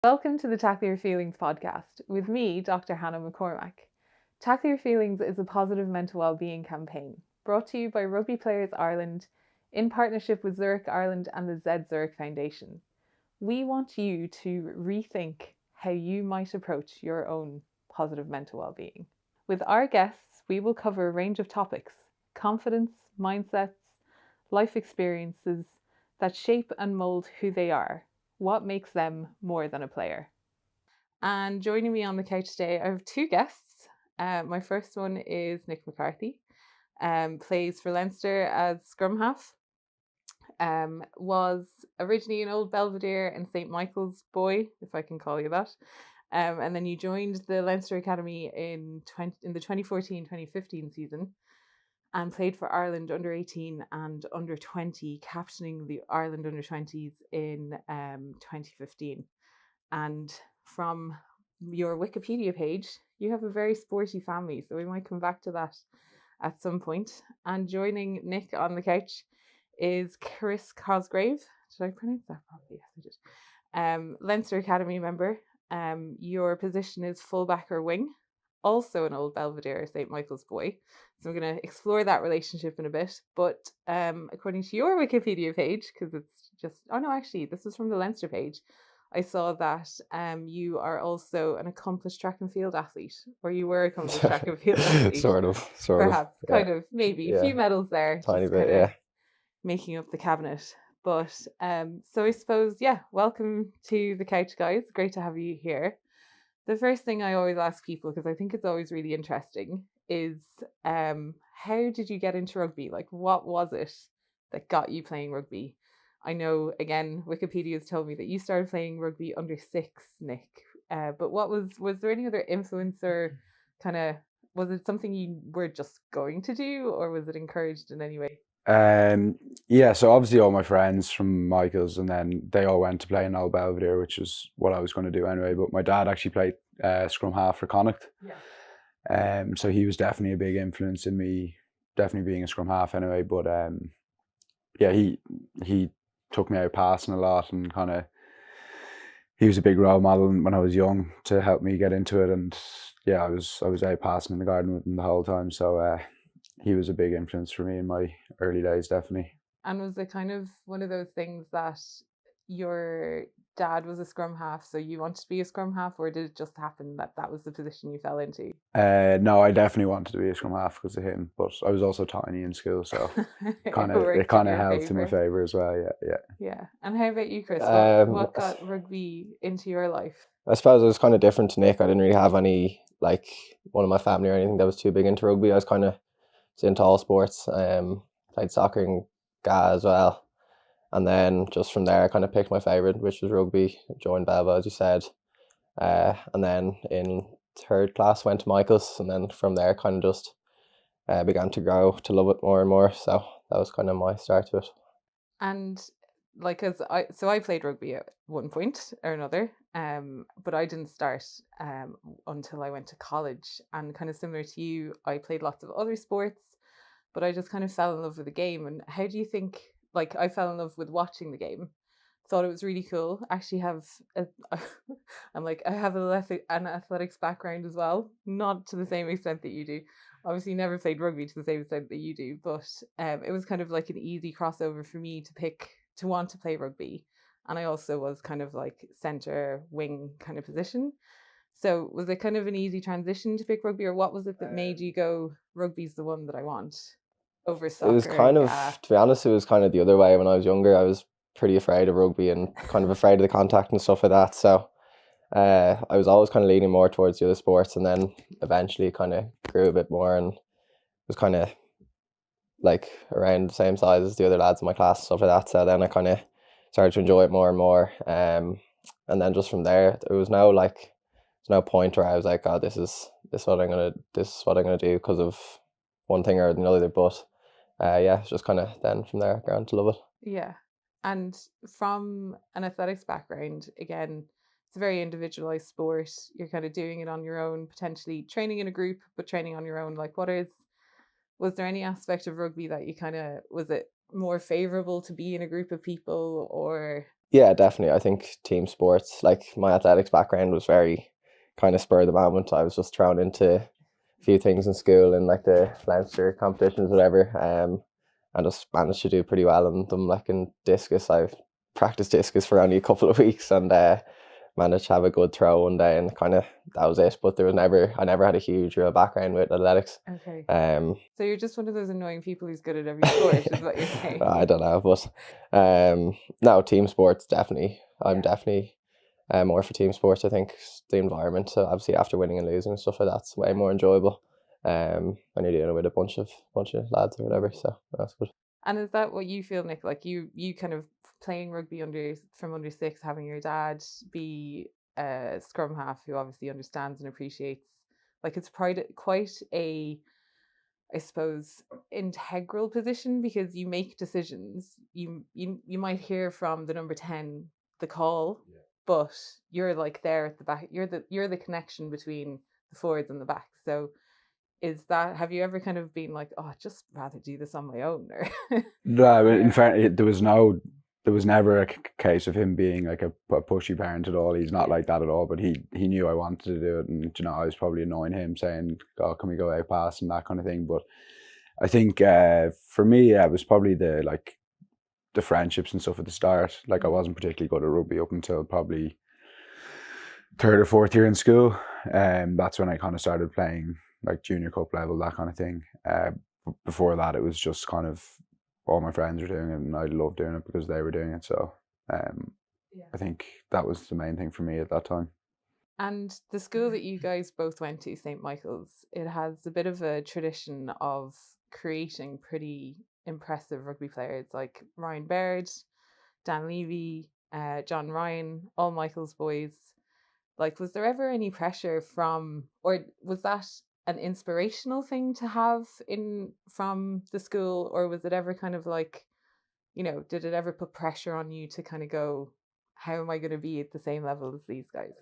Welcome to the Tackle Your Feelings podcast with me, Dr. Hannah McCormack. Tackle Your Feelings is a positive mental well-being campaign brought to you by Rugby Players Ireland in partnership with Zurich Ireland and the Z Zurich Foundation. We want you to rethink how you might approach your own positive mental well-being. With our guests, we will cover a range of topics: confidence, mindsets, life experiences that shape and mould who they are. What makes them more than a player? And joining me on the couch today, I have two guests. My first one is Nick McCarthy, plays for Leinster as scrum half. Was originally an old Belvedere and St. Michael's boy, if I can call you that. And then you joined the Leinster Academy in the 2014-2015 season and played for Ireland under 18 and under 20, captaining the Ireland under 20s in 2015. And from your Wikipedia page, you have a very sporty family, so we might come back to that at some point. And joining Nick on the couch is Chris Cosgrave. Did I pronounce that properly? Yes, I did. Leinster Academy member. Your position is fullback or wing. Also an old Belvedere St. Michael's boy. So I'm going to explore that relationship in a bit. But according to your Wikipedia page, because it's just, oh no, actually, this is from the Leinster page, I saw that you are also an accomplished track and field athlete, or you were accomplished track and field athlete. sort of. Perhaps, Yeah. kind of, maybe. A few medals there. Tiny just bit, kind of yeah. making up the cabinet. But so I suppose, yeah, welcome to the couch, guys. Great to have you here. The first thing I always ask people, because I think it's always really interesting, is how did you get into rugby? Like, what was it that got you playing rugby? I know, again, Wikipedia has told me that you started playing rugby under 6, Nick. But was there any other influence, or kind of, was it something you were just going to do, or was it encouraged in any way? Yeah, so obviously all my friends from Michael's, and then they all went to play in Old Belvedere, which is what I was going to do anyway. But my dad actually played scrum half for Connacht. Yeah. So he was definitely a big influence in me, definitely being a scrum half anyway. But yeah, he took me out passing a lot, and kind of he was a big role model when I was young to help me get into it. And yeah, I was out passing in the garden with him the whole time. So he was a big influence for me in my early days, definitely. And was it kind of one of those things that your dad was a scrum half, so you wanted to be a scrum half, or did it just happen that that was the position you fell into? No, I definitely wanted to be a scrum half because of him, but I was also tiny in school, so it kind of helped in my favour as well. Yeah. And how about you, Chris? What got rugby into your life? I suppose I was kind of different to Nick. I didn't really have any, like, one of my family or anything that was too big into rugby. I was kind of into all sports. Played soccer and GA as well. And then just from there, I kind of picked my favourite, which was rugby. Joined Belva, as you said. And then in third class, went to Michael's. And then from there, kind of just began to grow to love it more and more. So that was kind of my start to it. And like, I played rugby at one point or another, but I didn't start until I went to college. And kind of similar to you, I played lots of other sports, but I just kind of fell in love with the game. And how do you think, like, I fell in love with watching the game? Thought it was really cool. Actually have I have an athletics background as well, not to the same extent that you do. Obviously never played rugby to the same extent that you do, but it was kind of like an easy crossover for me to want to play rugby. And I also was kind of like center wing kind of position. So was it kind of an easy transition to pick rugby, or what was it that made you go, rugby's the one that I want over soccer? It was kind of, to be honest, it was kind of the other way. When I was younger, I was pretty afraid of rugby and kind of afraid of the contact and stuff like that. So I was always kind of leaning more towards the other sports, and then eventually kind of grew a bit more and was kind of like around the same size as the other lads in my class and stuff like that. So then I kind of started to enjoy it more and more. And then just from there, there was no point where I was like, oh, this is what I'm gonna do because of one thing or another. But yeah, it's just kind of then from there grown to love it. Yeah. And from an athletics background, again, it's a very individualized sport. You're kind of doing it on your own, potentially training in a group, but training on your own. Like, was there any aspect of rugby that you was it more favorable to be in a group of people, or Yeah, definitely. I think team sports, like my athletics background was very kind of spur of the moment. I was just thrown into a few things in school and like the Leinster competitions, whatever, and just managed to do pretty well in them. Like in discus, I've practiced discus for only a couple of weeks and managed to have a good throw one day, and kind of that was it. But I never had a huge real background with athletics. Okay. Um, So you're just one of those annoying people who's good at every sport, is what you're saying. I don't know, but no, team sports definitely. I'm Yeah. definitely more for team sports. I think the environment, so obviously after winning and losing and stuff like that's way more enjoyable. When you're dealing with a bunch of lads or whatever. So that's good. And is that what you feel, Nick? Like you kind of playing rugby from under six, having your dad be a scrum half who obviously understands and appreciates. Like it's quite a, I suppose, integral position because you make decisions. You might hear from the number 10 the call, but you're like there at the back. You're the connection between the forwards and the back. So have you ever kind of been like, oh, I'd just rather do this on my own? Or No, in fact, there was never a case of him being like a pushy parent at all. He's not like that at all. But he knew I wanted to do it, and you know, I was probably annoying him, saying, "Oh, can we go out past?" and that kind of thing. But I think for me, it was probably the friendships and stuff at the start. Like I wasn't particularly good at rugby up until probably third or fourth year in school. That's when I kind of started playing like junior cup level, that kind of thing. Before that, it was just kind of all my friends were doing it, and I loved doing it because they were doing it. So I think that was the main thing for me at that time. And the school that you guys both went to, St. Michael's, it has a bit of a tradition of creating pretty impressive rugby players like Ryan Baird, Dan Levy, John Ryan, all Michael's boys. Like, was there ever any pressure or was that an inspirational thing to have from the school, or was it ever kind of like, did it ever put pressure on you to kind of go, how am I going to be at the same level as these guys?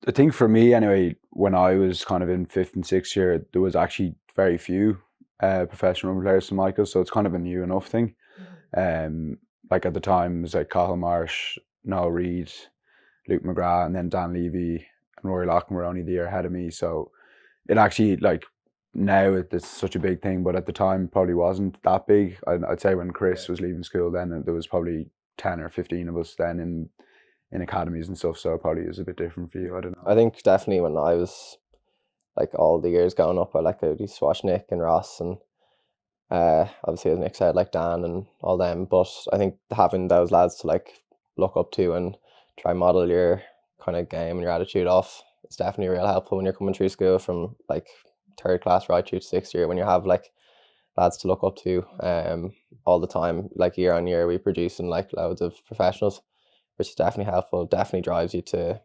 I think for me anyway, when I was kind of in fifth and sixth year, there was actually very few professional rugby players to Michael, so it's kind of a new enough thing. Like at the time, it was like Cathal Marsh, Noel Reid, Luke McGrath, and then Dan Levy and Rory Loughlin were only the year ahead of me. So it actually, like, now it's such a big thing, but at the time probably wasn't that big. I'd say when Chris was leaving school, then there was probably 10 or 15 of us then in academies and stuff. So it probably is a bit different for you. I don't know. I think definitely when I was like all the years going up, I used to watch Nick and Ross and obviously as Nick said, like Dan and all them. But I think having those lads to like look up to and try model your kind of game and your attitude off, it's definitely real helpful when you're coming through school from like third class right through to sixth year, when you have like lads to look up to all the time. Like year on year we producing like loads of professionals, which is definitely helpful. Definitely drives you to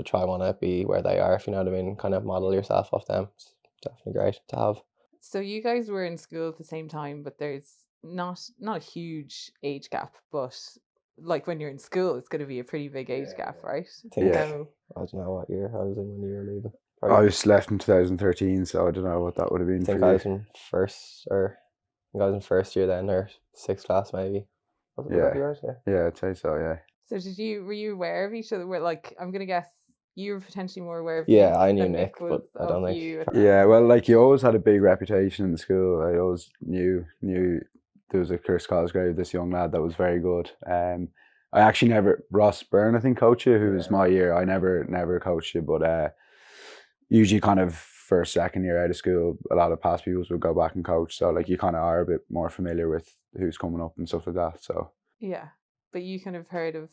try want to be where they are, if you know what I mean, kind of model yourself off them. It's definitely great to have. So you guys were in school at the same time, but there's not a huge age gap, but like when you're in school, it's going to be a pretty big age gap, right? I think Yeah. So I don't know what year I was in when you were leaving. I Probably, was left in 2013, so I don't know what that would have I been think for I you. was in first year then, or sixth class maybe. Was it Yeah. that yours? Yeah. Yeah, I'd say so, yeah. So were you aware of each other? Like, I'm gonna guess you were potentially more aware of Yeah, Nick I knew than Nick, was but I of don't think. you. Yeah, well, like you always had a big reputation in the school. I always knew there was a Chris Cosgrave, this young lad that was very good. I actually never Ross Byrne, I think, coached you, who was my year. I never coached you, but usually kind of first, second year out of school, a lot of past people would go back and coach. So like you kind of are a bit more familiar with who's coming up and stuff like that. So Yeah, but you kind of heard of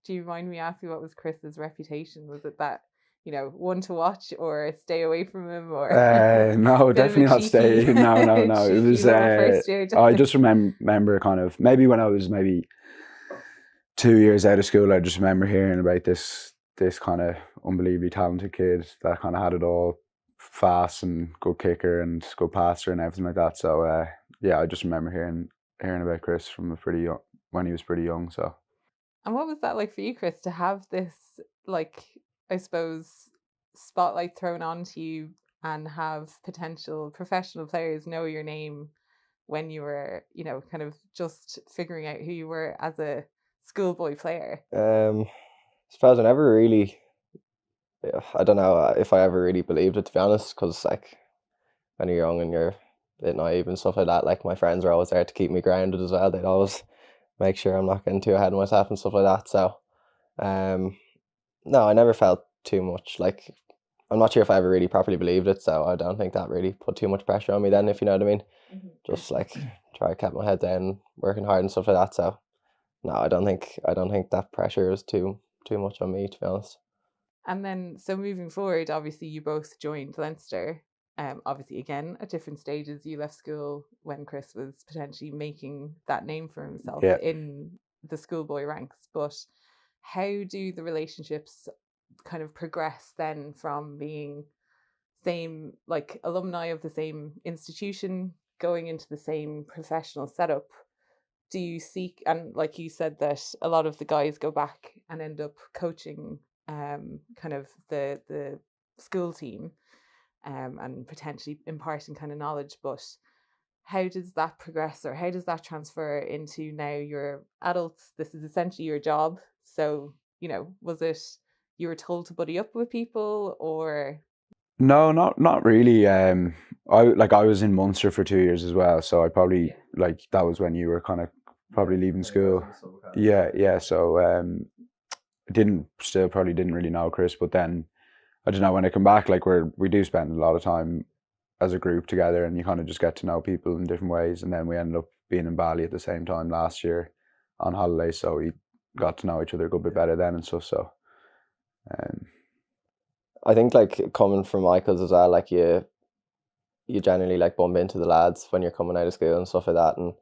do you mind me asking what was Chris's reputation? Was it that, one to watch or stay away from him, or no, bit of a definitely not stay. cheeky, No, no, no. It cheeky was. little first year? I just remember kind of maybe when I was maybe 2 years out of school. I just remember hearing about this kind of unbelievably talented kid that kind of had it all, fast and good kicker and good passer and everything like that. So yeah, I just remember hearing about Chris from when he was pretty young. So. And what was that like for you, Chris, to have this, like, I suppose, spotlight thrown onto you and have potential professional players know your name when you were, kind of just figuring out who you were as a schoolboy player? Suppose I never really, I don't know if I ever really believed it, to be honest, because like when you're young and you're a bit naive and stuff like that, like my friends were always there to keep me grounded as well. They'd always make sure I'm not getting too ahead of myself and stuff like that. So, no, I never felt too much. Like, I'm not sure if I ever really properly believed it, so I don't think that really put too much pressure on me then, if you know what I mean. Just like try to keep my head down, working hard and stuff like that. So, no, I don't think that pressure is too much on me, to be honest. And then, so moving forward, obviously you both joined Leinster. Obviously, again, at different stages. You left school when Chris was potentially making that name for himself Yeah. in the schoolboy ranks. But how do the relationships kind of progress then from being same, like alumni of the same institution, going into the same professional setup? Do you seek, and like you said that a lot of the guys go back and end up coaching kind of the school team and potentially imparting kind of knowledge, but how does that progress, or how does that transfer into now you're adults, this is essentially your job? So, was it you were told to buddy up with people, or No, not really. I was in Munster for 2 years as well, so I probably like that was when you were kind of probably leaving school. Yeah. So probably didn't really know Chris, but then I don't know, when I come back, like we do spend a lot of time as a group together, and you kind of just get to know people in different ways. And then we ended up being in Bali at the same time last year on holiday, so we got to know each other a good bit better then and stuff. So, I think like coming from Michael's as well, like you generally like bump into the lads when you're coming out of school and stuff like that, and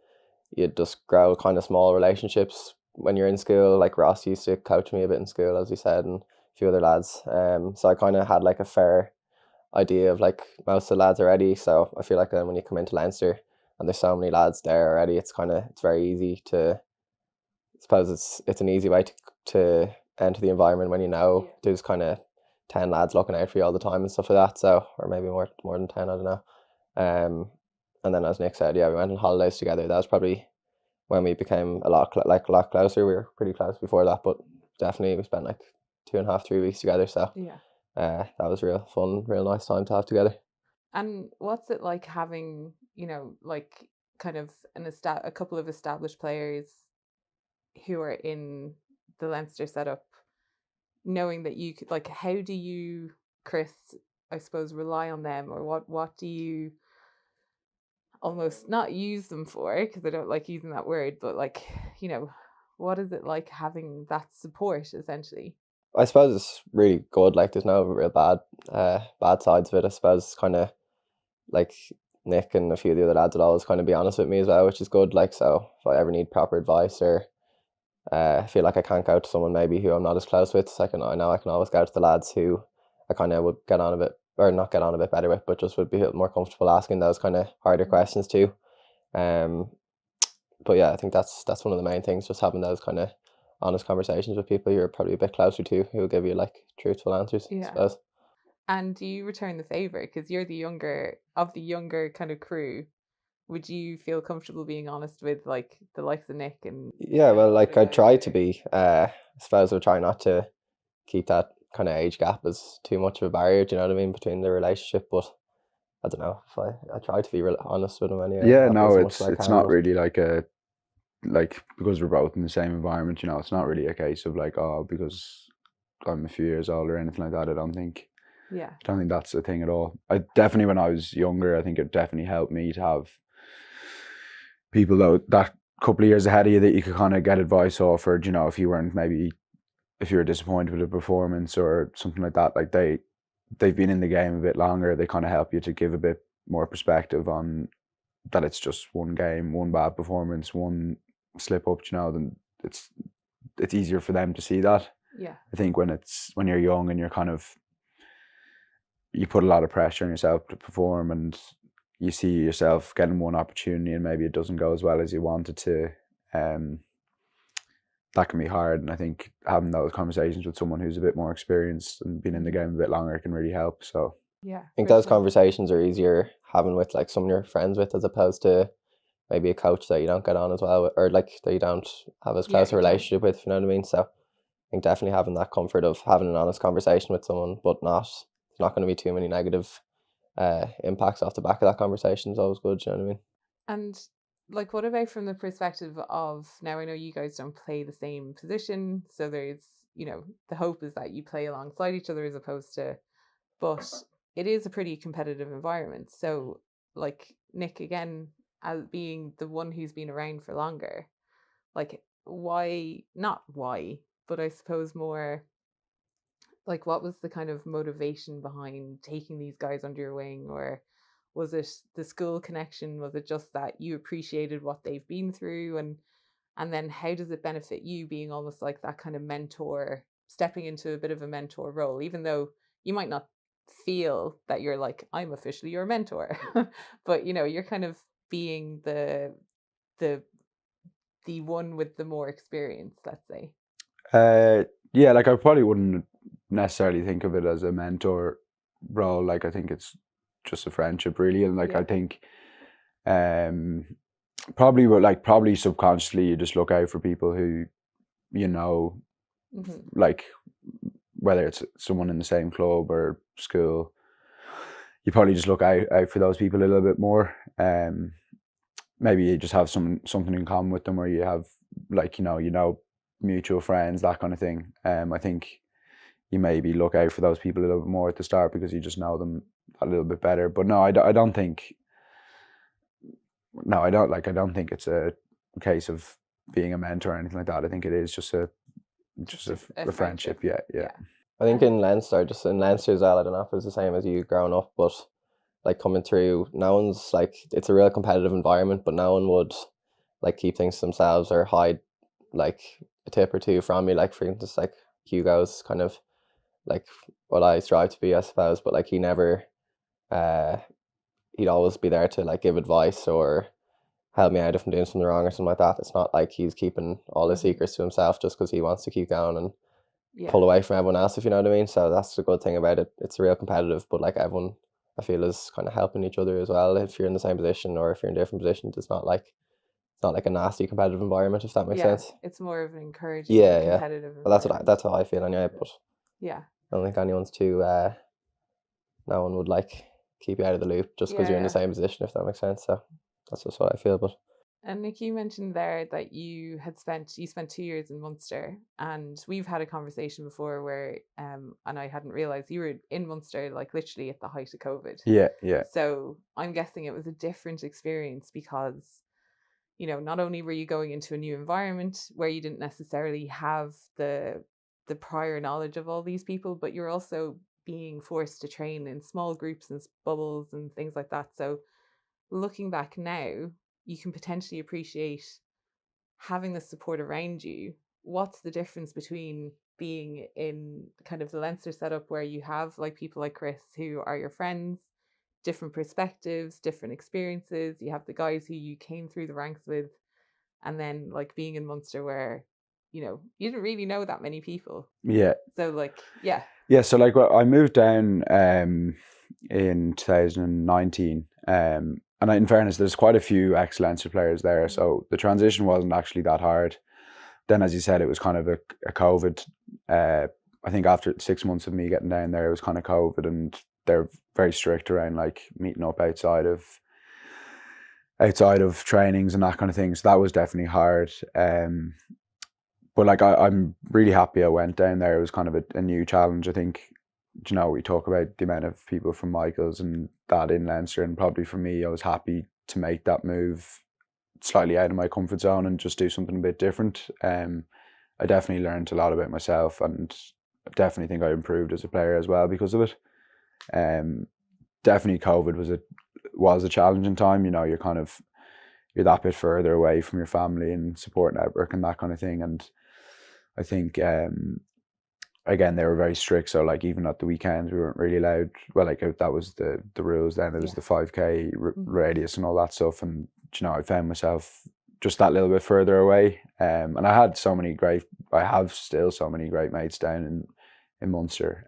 you just grow kind of small relationships when you're in school. Like Ross used to coach me a bit in school, as he said, and a few other lads. So I kind of had like a fair idea of like most of the lads already. So I feel like then when you come into Leinster and there's so many lads there already, it's very easy to, I suppose it's an easy way to enter the environment when there's kind of 10 lads looking out for you all the time and stuff like that. So, or maybe more than 10, I don't know. And then as Nick said, we went on holidays together. That was probably when we became a lot closer. We were pretty close before that, but definitely we spent like 2.5, 3 weeks together. So that was real fun, real nice time to have together. And what's it like having, like kind of a couple of established players who are in the Leinster setup, knowing that you could, like, how do you, Chris, I suppose, rely on them, or what do you almost not use them for, because I don't like using that word, but like, what is it like having that support essentially? I suppose it's really good. Like there's no real bad sides of it. I suppose it's kind of like Nick and a few of the other lads would always kind of be honest with me as well, which is good. Like, so if I ever need proper advice, or feel like I can't go to someone maybe who I'm not as close with, I know I can always go to the lads who I kind of would get on a bit, or not get on a bit better with, but just would be more comfortable asking those kind of harder questions too. But yeah, I think that's one of the main things, just having those kind of honest conversations with people you're probably a bit closer to, who will give you like truthful answers, I suppose. And do you return the favor, because you're the younger of the younger kind of crew? Would you feel comfortable being honest with like the likes of Nick and? Yeah, well, like I try to be. I suppose I try not to keep that kind of age gap as too much of a barrier. Do you know what I mean, between the relationship? But I don't know if I try to be real honest with him anyway. Yeah, no, it's not really like because we're both in the same environment. It's not really a case of like, oh, because I'm a few years older or anything like that. I don't think that's a thing at all. I definitely, when I was younger, I think it definitely helped me to have people that couple of years ahead of you that you could kind of get advice off, or if you were disappointed with a performance or something like that, like they've been in the game a bit longer, they kind of help you to give a bit more perspective on that. It's just one game, one bad performance, one slip up, then it's easier for them to see that. I think when you're young and you're kind of, you put a lot of pressure on yourself to perform, and you see yourself getting one opportunity and maybe it doesn't go as well as you wanted to, that can be hard. And I think having those conversations with someone who's a bit more experienced and been in the game a bit longer can really help. So I think those conversations are easier having with like someone you're friends with, as opposed to maybe a coach that you don't get on as well with, or like that you don't have as close a relationship with, if you know what I mean. So I think definitely having that comfort of having an honest conversation with someone, but there's not going to be too many negative impacts off the back of that conversation is always good, you know what I mean? And like, what about from the perspective of, now I know you guys don't play the same position, so there's, the hope is that you play alongside each other as opposed to, but it is a pretty competitive environment. So like Nick, again, as being the one who's been around for longer, like not why, but I suppose more like, what was the kind of motivation behind taking these guys under your wing? Or was it the school connection? Was it just that you appreciated what they've been through? And then how does it benefit you being almost like that kind of mentor, stepping into a bit of a mentor role, even though you might not feel that you're like, I'm officially your mentor, but you're kind of being the the one with the more experience, let's say. Yeah, like I probably wouldn't necessarily think of it as a mentor role. Like I think it's just a friendship really, and like I think probably subconsciously you just look out for people who like whether it's someone in the same club or school, you probably just look out for those people a little bit more. Maybe you just have something in common with them, or you have like mutual friends, that kind of thing. I think you maybe look out for those people a little bit more at the start because you just know them a little bit better. But no, I don't think. No, I don't think it's a case of being a mentor or anything like that. I think it is just a friendship. Yeah. I think in Leinster as well, I don't know if it was the same as you growing up, but like coming through, no one's like, it's a real competitive environment, but no one would like keep things to themselves or hide like a tip or two from me. Like for instance, like Hugo's kind of like what I strive to be, I suppose, but like he never, he'd always be there to like give advice or help me out if I'm doing something wrong or something like that. It's not like he's keeping all his secrets to himself just because he wants to keep going and pull away from everyone else, if you know what I mean. So that's the good thing about it. It's real competitive, but like everyone, I feel, is kind of helping each other as well. If you're in the same position or if you're in different positions, it's not like a nasty competitive environment, if that makes sense. It's more of an encouraging competitive environment. Well, that's how I feel anyway. But I don't think anyone's too. No one would like keep you out of the loop just because you're in the same position, if that makes sense. So that's just what I feel. But and Nick, you mentioned there that you spent 2 years in Munster, and we've had a conversation before where and I hadn't realized you were in Munster like literally at the height of COVID. Yeah. So I'm guessing it was a different experience because not only were you going into a new environment where you didn't necessarily have the prior knowledge of all these people, but you're also being forced to train in small groups and bubbles and things like that. So looking back now, you can potentially appreciate having the support around you. What's the difference between being in kind of the Leinster setup where you have like people like Chris who are your friends, different perspectives, different experiences, you have the guys who you came through the ranks with, and then like being in Munster where you didn't really know that many people. So like so like I moved down in 2019, and in fairness there's quite a few ex-Leinster players there, so the transition wasn't actually that hard. Then as you said, it was kind of a COVID, I think after 6 months of me getting down there, it was kind of COVID, and they're very strict around like meeting up outside of trainings and that kind of thing, so that was definitely hard. But like I'm really happy I went down there. It was kind of a new challenge. I think, we talk about the amount of people from Michael's and that in Leinster, and probably for me, I was happy to make that move slightly out of my comfort zone and just do something a bit different. I definitely learned a lot about myself, and I definitely think I improved as a player as well because of it. Definitely COVID was a challenging time. You're that bit further away from your family and support network and that kind of thing. And I think, again, they were very strict. So like even at the weekends, we weren't really allowed. Well, like that was the rules then. There was the 5K radius and all that stuff. And, I found myself just that little bit further away. And I have still so many great mates down in Munster.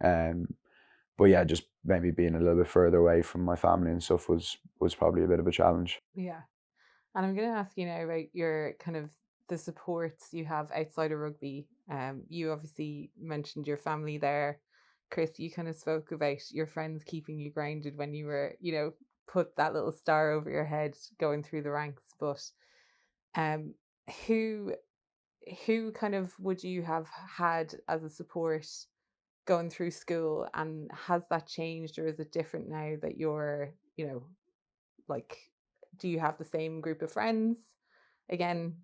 But yeah, just maybe being a little bit further away from my family and stuff was probably a bit of a challenge. Yeah. And I'm going to ask you now about your kind of the supports you have outside of rugby. You obviously mentioned your family there. Chris, you kind of spoke about your friends keeping you grounded when you were, put that little star over your head going through the ranks. But um, who kind of would you have had as a support going through school, and has that changed, or is it different now that you're, like, do you have the same group of friends again?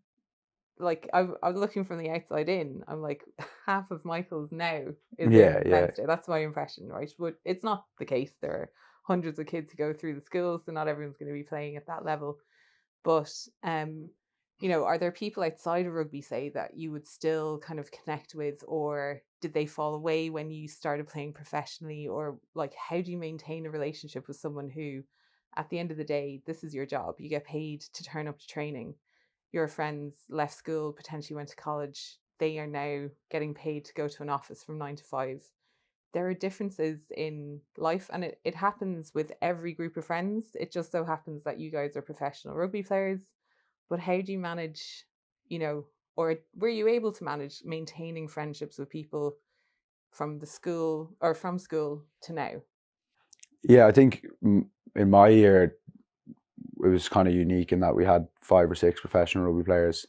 Like, I'm looking from the outside in, I'm like, half of Michael's now is Yeah, in yeah. Leinster. That's my impression, right? But it's not the case. There are hundreds of kids who go through the schools, so not everyone's going to be playing at that level. But are there people outside of rugby, say, that you would still kind of connect with, or did they fall away when you started playing professionally? Or like, how do you maintain a relationship with someone who, at the end of the day, this is your job, you get paid to turn up to training, your friends left school, potentially went to college, they are now getting paid to go to an office from 9 to 5. There are differences in life, and it happens with every group of friends. It just so happens that you guys are professional rugby players. But how do you manage, or were you able to manage maintaining friendships with people from the school, or from school to now? Yeah, I think in my year, it was kind of unique in that we had 5 or 6 professional rugby players.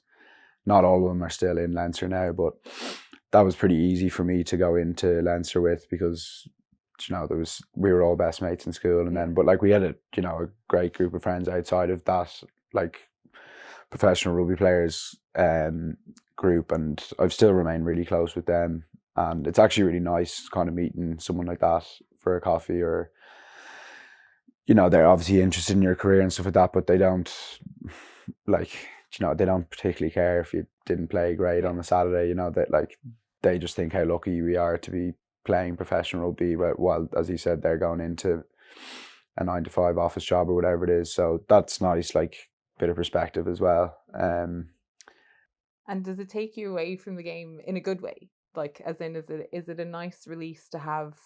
Not all of them are still in Leinster now, but that was pretty easy for me to go into Leinster with, because we were all best mates in school, and then but like we had a great group of friends outside of that, like professional rugby players group, and I've still remained really close with them. And it's actually really nice kind of meeting someone like that for a coffee, or they're obviously interested in your career and stuff like that, but they don't like they don't particularly care if you didn't play great on a Saturday. That like they just think how lucky we are to be playing professional rugby, while as you said, they're going into a 9 to 5 office job or whatever it is. So that's nice, like bit of perspective as well. And does it take you away from the game in a good way? Like, as in, is it a nice release to have,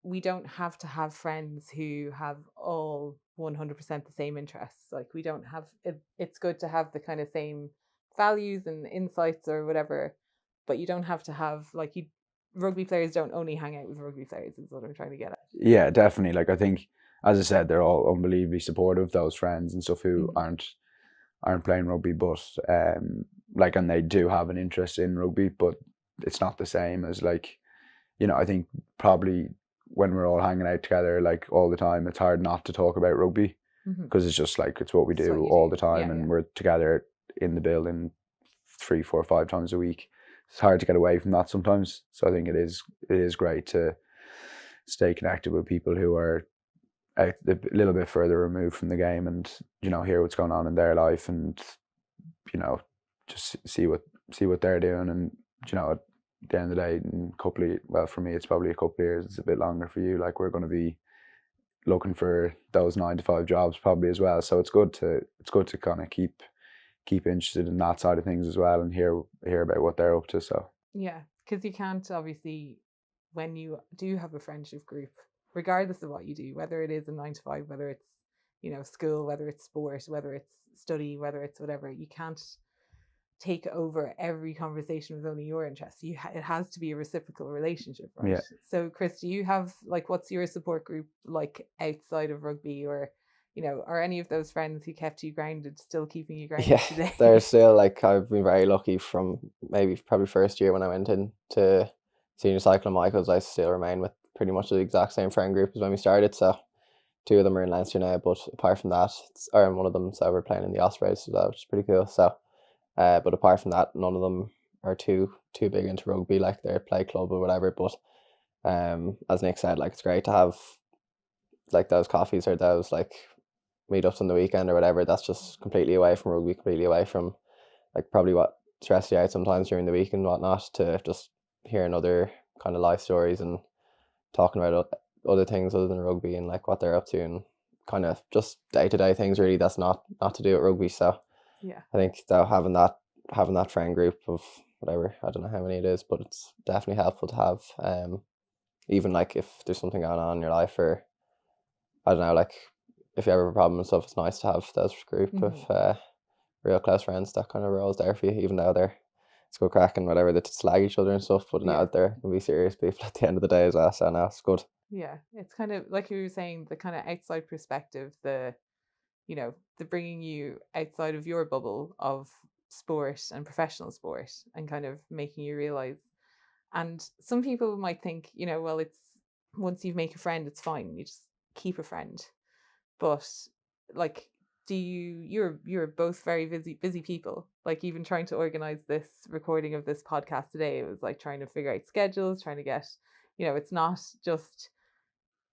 we don't have to have friends who have all 100% the same interests. Like, we don't have it, it's good to have the kind of same values and insights or whatever, but you don't have to have, like, rugby players don't only hang out with rugby players, is what I'm trying to get at. Yeah, definitely. Like, I think, as I said, they're all unbelievably supportive, those friends and stuff who aren't playing rugby, but like, and they do have an interest in rugby, but it's not the same as, like, I think probably when we're all hanging out together, like, all the time, it's hard not to talk about rugby, because it's just like, it's what we do all the time, and we're together in the building 3, 4, 5 times a week. It's hard to get away from that sometimes. So I think it is great to stay connected with people who are a little bit further removed from the game, and hear what's going on in their life, and just see what they're doing. And at the end of the day, for me, it's probably a couple of years, it's a bit longer for you, like, we're going to be looking for those 9 to 5 jobs probably as well. So it's good to kind of keep interested in that side of things as well, and hear about what they're up to. So yeah, because you can't, obviously, when you do have a friendship group, regardless of what you do, whether it is a 9 to 5, whether it's school, whether it's sport, whether it's study, whether it's whatever, you can't take over every conversation with only your interests. It has to be a reciprocal relationship, right? Yeah. So Chris, do you have, like, what's your support group like outside of rugby, or are any of those friends who kept you grounded still keeping you grounded today? They're still, like, I've been very lucky from probably first year when I went into senior cycling Michaels. I still remain with pretty much the exact same friend group as when we started. So 2 of them are in Leinster now, but apart from that, one of them, so we're playing in the Ospreys as well, which is pretty cool. So but apart from that, none of them are too big into rugby, like their play club or whatever. But as Nick said, like, it's great to have, like, those coffees or those, like, meetups on the weekend or whatever. That's just completely away from rugby, completely away from, like, probably what stresses you out sometimes during the week and whatnot, to just hearing other kind of life stories and talking about other things other than rugby, and like what they're up to, and kind of just day-to-day things really that's not to do with rugby. So Yeah, I think that having that friend group of whatever, I don't know how many it is, but it's definitely helpful to have. Even like if there's something going on in your life, or I don't know, like if you ever have a problem and stuff, it's nice to have those group of real close friends that kind of are always there for you, even though it's good crack and whatever, they slag each other and stuff, but now there can be serious people at the end of the day as well, so now it's good. Yeah, it's kind of like you were saying, the kind of outside perspective, the bringing you outside of your bubble of sport and professional sport and kind of making you realize. And some people might think, well, it's once you make a friend, it's fine. You just keep a friend. But like, you're both very busy people. Like, even trying to organize this recording of this podcast today, it was like trying to figure out schedules, trying to get, it's not just,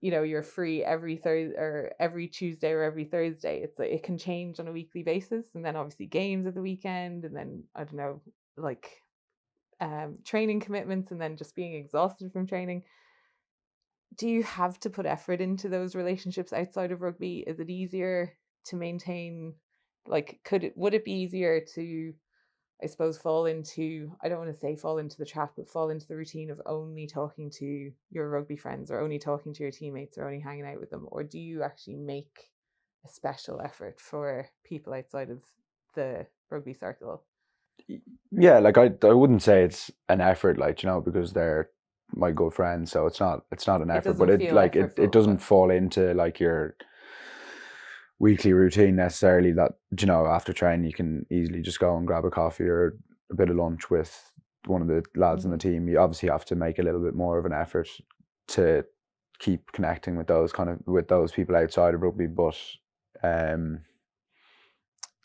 you're free every Thursday or every Tuesday or every Thursday. It's like, it can change on a weekly basis. And then obviously games at the weekend, and then I don't know, like training commitments, and then just being exhausted from training. Do you have to put effort into those relationships outside of rugby? Is it easier to maintain, like, would it be easier to, I suppose, fall into, I don't want to say fall into the trap, but fall into the routine of only talking to your rugby friends, or only talking to your teammates, or only hanging out with them? Or do you actually make a special effort for people outside of the rugby circle? Yeah, like I wouldn't say it's an effort, like, because they're my good friends, so it's not an effort, but it doesn't fall into like your weekly routine necessarily, that after training you can easily just go and grab a coffee or a bit of lunch with one of the lads on the team. You obviously have to make a little bit more of an effort to keep connecting with those people outside of rugby, but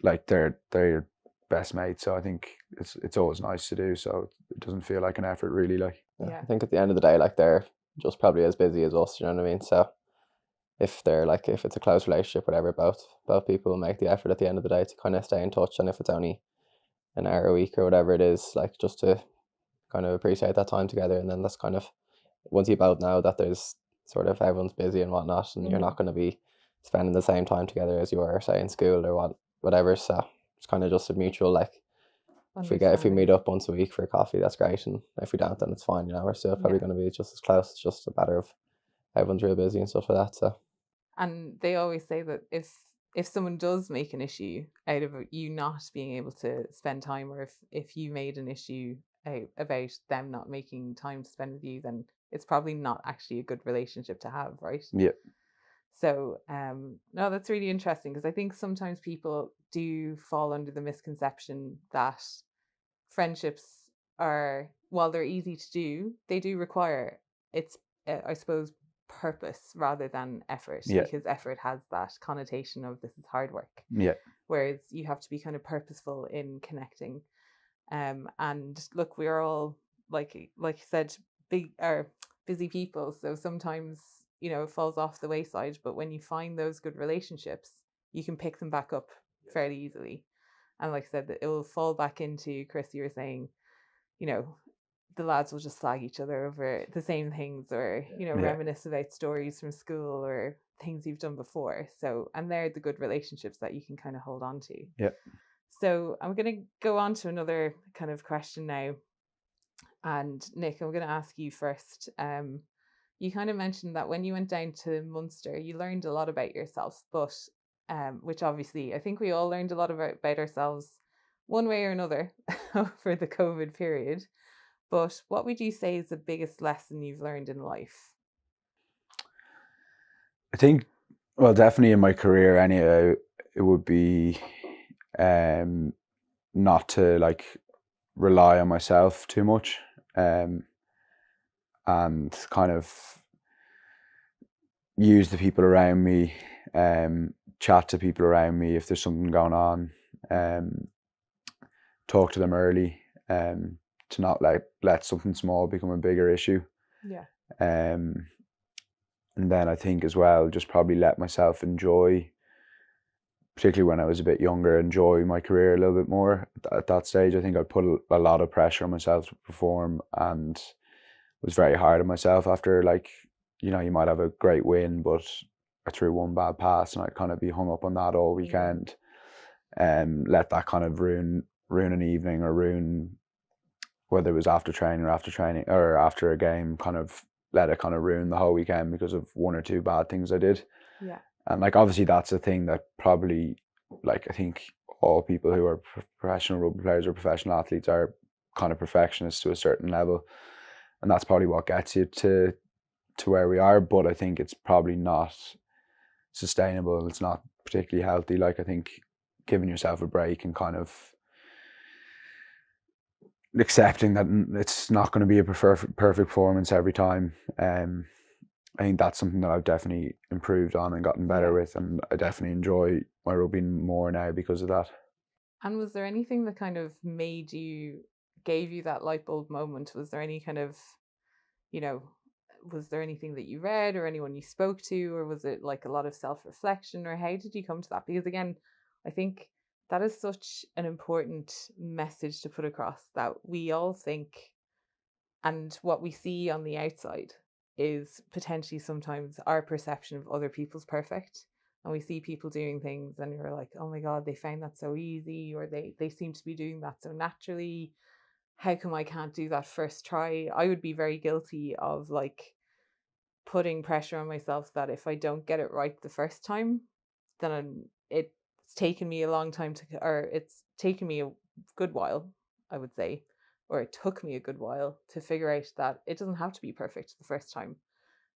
like they're your best mates, so I think it's always nice to do, so it doesn't feel like an effort really. Like, I think at the end of the day, like, they're just probably as busy as us, you know what I mean? So if it's a close relationship, whatever, both people will make the effort at the end of the day to kind of stay in touch, and if it's only an hour a week or whatever it is, like, just to kind of appreciate that time together. And then that's kind of, once you both know that there's sort of, everyone's busy and whatnot, and you're not going to be spending the same time together as you were, say, in school or whatever, so it's kind of just a mutual, like, if we meet up once a week for a coffee, that's great, and if we don't, then it's fine, we're still probably going to be just as close. It's just a matter of everyone's real busy and stuff like that. So, and they always say that if someone does make an issue out of you not being able to spend time, or if you made an issue about them not making time to spend with you, then it's probably not actually a good relationship to have, right? Yeah. So no, that's really interesting, because I think sometimes people do fall under the misconception that friendships are, while they're easy to do, they do require, it's I suppose, purpose rather than effort, because effort has that connotation of this is hard work, whereas you have to be kind of purposeful in connecting. And look, we're all like you said, busy people, so sometimes it falls off the wayside, but when you find those good relationships, you can pick them back up fairly easily. And like I said, it will fall back into, Chris, you were saying, the lads will just slag each other over the same things, or reminisce about stories from school or things you've done before. So, and they're the good relationships that you can kind of hold on to. So I'm going to go on to another kind of question now. And Nick, I'm going to ask you first. You kind of mentioned that when you went down to Munster, you learned a lot about yourself, but which obviously I think we all learned a lot about ourselves one way or another over the COVID period. But what would you say is the biggest lesson you've learned in life? I think, well, definitely in my career anyway, it would be not to like rely on myself too much, and kind of use the people around me, chat to people around me if there's something going on, talk to them early, to not let something small become a bigger issue. And then I think as well, just probably let myself enjoy, particularly when I was a bit younger, enjoy my career a little bit more. At that stage, I think I put a lot of pressure on myself to perform, and was very hard on myself after, like, you might have a great win, but I threw one bad pass and I'd kind of be hung up on that all weekend, and let that kind of ruin an evening, or ruin, whether it was after training or after a game, kind of let it kind of ruin the whole weekend because of one or two bad things I did. And like obviously that's a thing that probably, like, I think all people who are professional rugby players or professional athletes are kind of perfectionists to a certain level, and that's probably what gets you to where we are. But I think it's probably not sustainable. It's not particularly healthy. Like, I think giving yourself a break and kind of accepting that it's not going to be a perfect performance every time. I think that's something that I've definitely improved on and gotten better with, and I definitely enjoy my rugby more now because of that. And was there anything that kind of gave you that light bulb moment? Was there any kind of, was there anything that you read or anyone you spoke to, or was it like a lot of self-reflection, or how did you come to that? Because again, I think that is such an important message to put across, that we all think, and what we see on the outside is potentially sometimes our perception of other people's perfect. And we see people doing things and you're like, oh my God, they found that so easy, or they seem to be doing that so naturally. How come I can't do that first try? I would be very guilty of like putting pressure on myself that if I don't get it right the first time, then it's taken me a long time or it's taken me a good while, I would say, or it took me a good while to figure out that it doesn't have to be perfect the first time.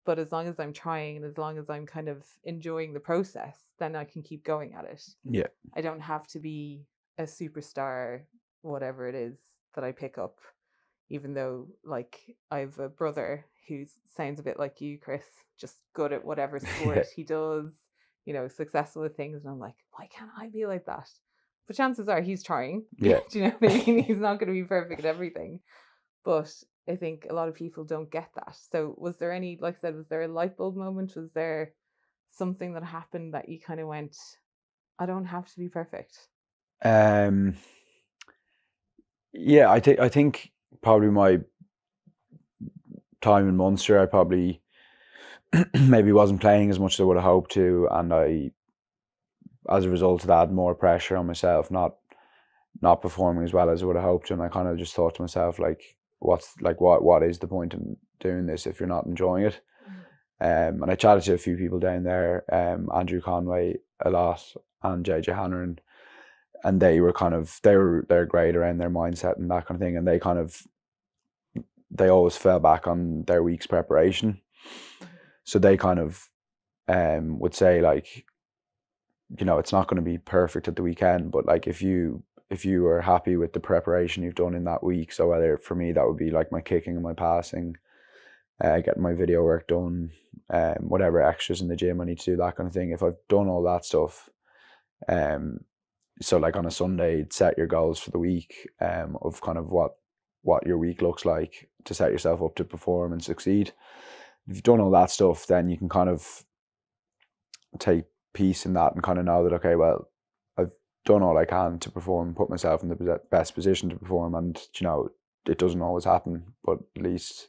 But as long as I'm trying and as long as I'm kind of enjoying the process, then I can keep going at it. Yeah. I don't have to be a superstar, whatever it is that I pick up, even though like I have a brother who sounds a bit like you, Chris, just good at whatever sport he does, successful at things. And I'm like, why can't I be like that? But chances are he's trying. Yeah. Do you know what I mean? He's not going to be perfect at everything. But I think a lot of people don't get that. So was there any, like I said, was there a light bulb moment? Was there something that happened that you kind of went, I don't have to be perfect? Yeah, I think probably my time in Munster, I probably maybe wasn't playing as much as I would have hoped to, and I, as a result of that, had more pressure on myself, not performing as well as I would have hoped to. And I kind of just thought to myself, like, what is the point in doing this if you're not enjoying it? And I chatted to a few people down there, Andrew Conway a lot and JJ Hanneran, and they were they're great around their mindset and that kind of thing, and they always fell back on their week's preparation. So they kind of would say, like, it's not going to be perfect at the weekend, but like if you are happy with the preparation you've done in that week, so whether for me that would be like my kicking and my passing, getting my video work done, whatever extras in the gym I need to do, that kind of thing. If I've done all that stuff, so like on a Sunday, set your goals for the week, of kind of what your week looks like to set yourself up to perform and succeed. If you've done all that stuff, then you can kind of take peace in that and kind of know that, okay, well, I've done all I can to perform, put myself in the best position to perform, and it doesn't always happen, but at least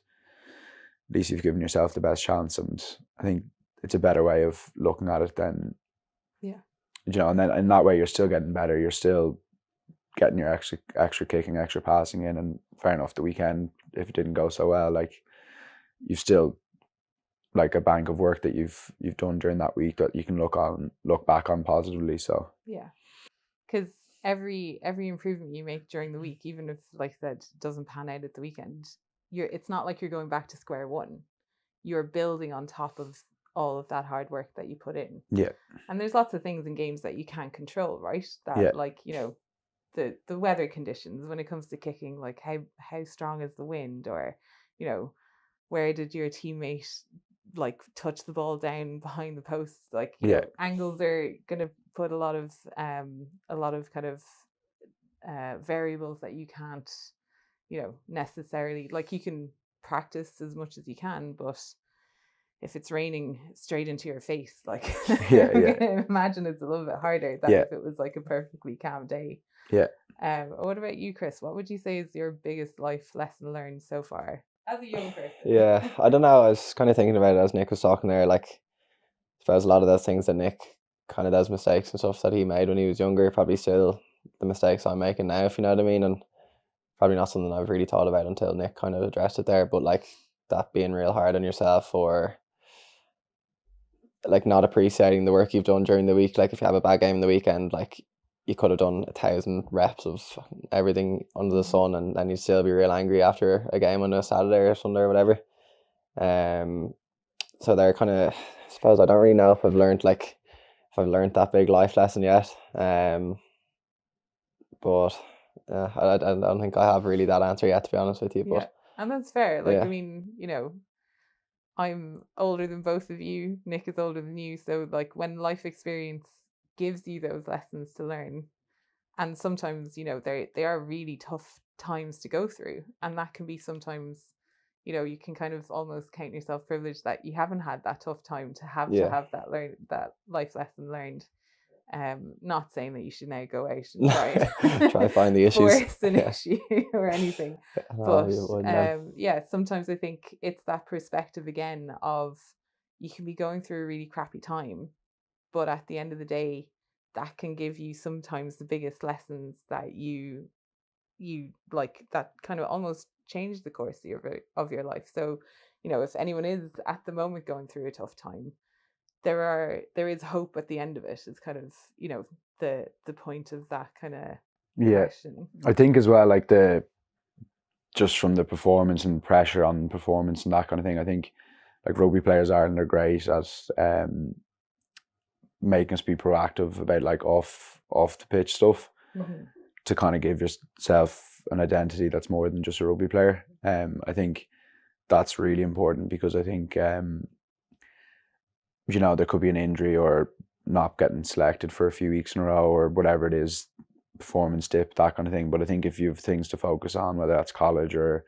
you've given yourself the best chance. And I think it's a better way of looking at it than, and then in that way you're still getting better, you're still getting your extra kicking, extra passing in, and fair enough, the weekend, if it didn't go so well, like, you've still like a bank of work that you've done during that week that you can look back on positively. So yeah, because every improvement you make during the week, even if, like I said, it doesn't pan out at the weekend, it's not like you're going back to square one. You're building on top of all of that hard work that you put in. Yeah. And there's lots of things in games that you can't control, right? That like, the weather conditions when it comes to kicking, like how strong is the wind, or where did your teammate like touch the ball down behind the post, like angles are gonna put a lot of kind of variables that you can't necessarily, like, you can practice as much as you can, but if it's raining straight into your face, like, I imagine it's a little bit harder than if it was like a perfectly calm day. What about you, Chris? What would you say is your biggest life lesson learned so far as a young person? Yeah, I don't know. I was kind of thinking about it as Nick was talking there. Like, I suppose a lot of those things that Nick, kind of those mistakes and stuff that he made when he was younger, probably still the mistakes I'm making now, if you know what I mean. And probably not something I've really thought about until Nick kind of addressed it there. But like that being real hard on yourself, or like not appreciating the work you've done during the week. Like if you have a bad game in the weekend, like you could have done 1,000 reps of everything under the sun, and then you'd still be real angry after a game on a Saturday or Sunday or whatever. So they're kind of, I suppose I don't really know if I've learned that big life lesson yet. But I don't think I have really that answer yet, to be honest with you. Yeah, But and that's fair. Like, yeah. I mean, you know, I'm older than both of you. Nick is older than you. So, like, when life experience gives you those lessons to learn, and sometimes, you know, they are really tough times to go through, and that can be sometimes, you know, you can kind of almost count yourself privileged that you haven't had that tough time to have that life lesson learned. Not saying that you should now go out and try find the issues, force an issue or anything, but yeah, sometimes I think it's that perspective again of you can be going through a really crappy time, but at the end of the day, that can give you sometimes the biggest lessons that you like, that kind of almost change the course of your life. So, you know, if anyone is at the moment going through a tough time, there is hope at the end of it. It's kind of, you know, the point of that kind of question. I think as well, like just from the performance and pressure on performance and that kind of thing, I think like rugby players are great at making us be proactive about like off the pitch stuff, to kind of give yourself an identity that's more than just a rugby player. I think that's really important, because I think you know, there could be an injury or not getting selected for a few weeks in a row or whatever it is, performance dip, that kind of thing. But I think if you have things to focus on, whether that's college or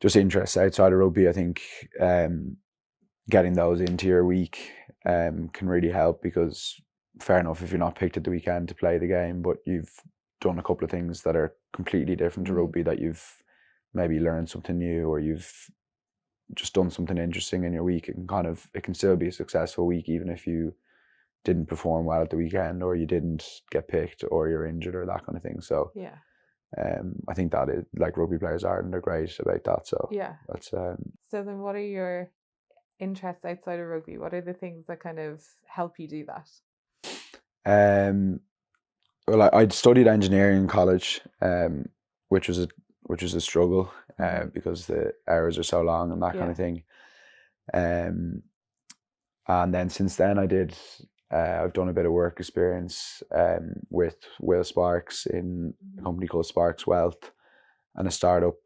just interests outside of rugby, I think getting those into your week can really help, because fair enough if you're not picked at the weekend to play the game, but you've done a couple of things that are completely different to rugby, that you've maybe learned something new, or you've just done something interesting in your week. It can still be a successful week, even if you didn't perform well at the weekend, or you didn't get picked, or you're injured, or that kind of thing. So yeah, I think that is, like, rugby players are, and they're great about that. So yeah, that's so then what are your interests outside of rugby? What are the things that kind of help you do that? Well, I'd studied engineering in college, which was a struggle, because the hours are so long and that kind of thing. And then since then I've done a bit of work experience with Will Sparks in a company called Sparks Wealth, and a startup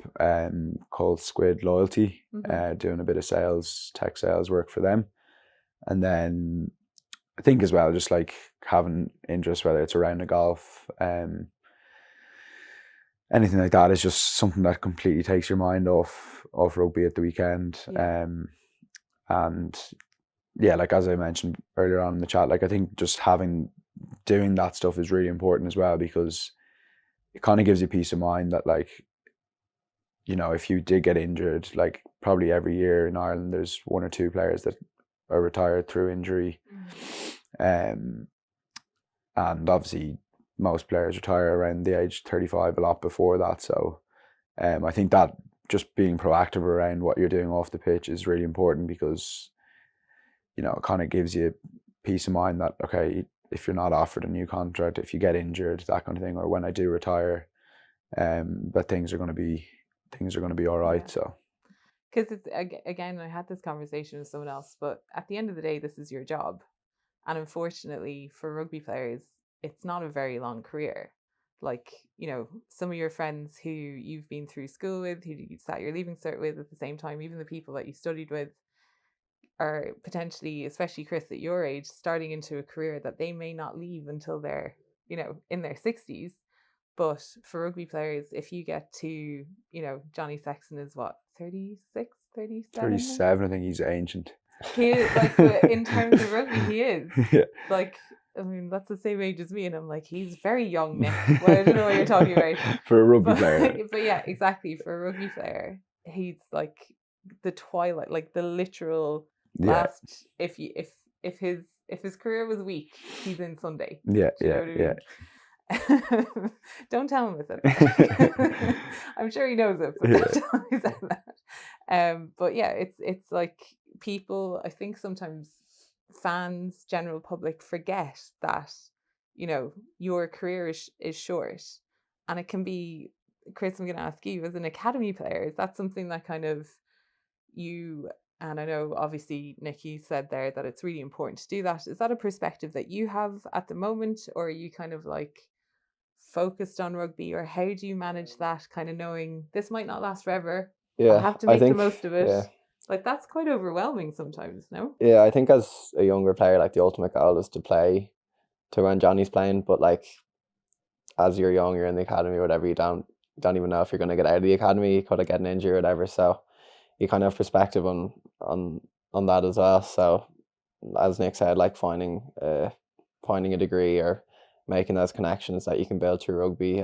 called Squid Loyalty, doing a bit of tech sales work for them. And then I think as well, just like having interest, whether it's around the golf, anything like that, is just something that completely takes your mind off rugby at the weekend. And yeah, like as I mentioned earlier on in the chat, like I think just doing that stuff is really important as well, because it kind of gives you peace of mind that, like, you know, if you did get injured, like probably every year in Ireland there's one or two players that are retired through injury. And obviously most players retire around the age 35, a lot before that. So I think that just being proactive around what you're doing off the pitch is really important, because, you know, it kind of gives you peace of mind that, okay, if you're not offered a new contract, if you get injured, that kind of thing, or when I do retire, that things are going to be all right. So because it's, again, I had this conversation with someone else, but at the end of the day, this is your job. And unfortunately for rugby players, it's not a very long career. Like, you know, some of your friends who you've been through school with, who you sat your leaving cert with at the same time, even the people that you studied with, are potentially, especially Chris at your age, starting into a career that they may not leave until they're, you know, in their 60s. But for rugby players, if you get to, you know, Johnny Sexton is what, 36, 37? 37, I think he's ancient. He is, like, in terms of rugby, he is. Yeah. Like, I mean, that's the same age as me, and I'm like, he's very young, Nick. Well, I don't know what you're talking about. For a rugby player. But yeah, exactly. For a rugby player, he's like the twilight, like the literal last. If his career was weak, he's in Sunday. Yeah, Do you know what I mean? Don't tell him I said that. I'm sure he knows it, but don't tell him he said that. But yeah, it's like people, I think sometimes fans, general public forget that, you know, your career is short, and it can be. Chris, I'm going to ask you, as an academy player, is that something that kind of you, and I know obviously Nikki said there that it's really important to do that. Is that a perspective that you have at the moment, or are you kind of like focused on rugby, or how do you manage that, kind of knowing this might not last forever? I'll Yeah, have to I make the think, most of it. yeah. Like, that's quite overwhelming sometimes, no? Yeah, I think as a younger player, like the ultimate goal is to play to when Johnny's playing, but like as you're young, you're in the academy or whatever, you don't even know if you're going to get out of the academy. You could get an injury or whatever, so you kind of have perspective on that as well. So as Nick said, like finding a degree or making those connections that you can build through rugby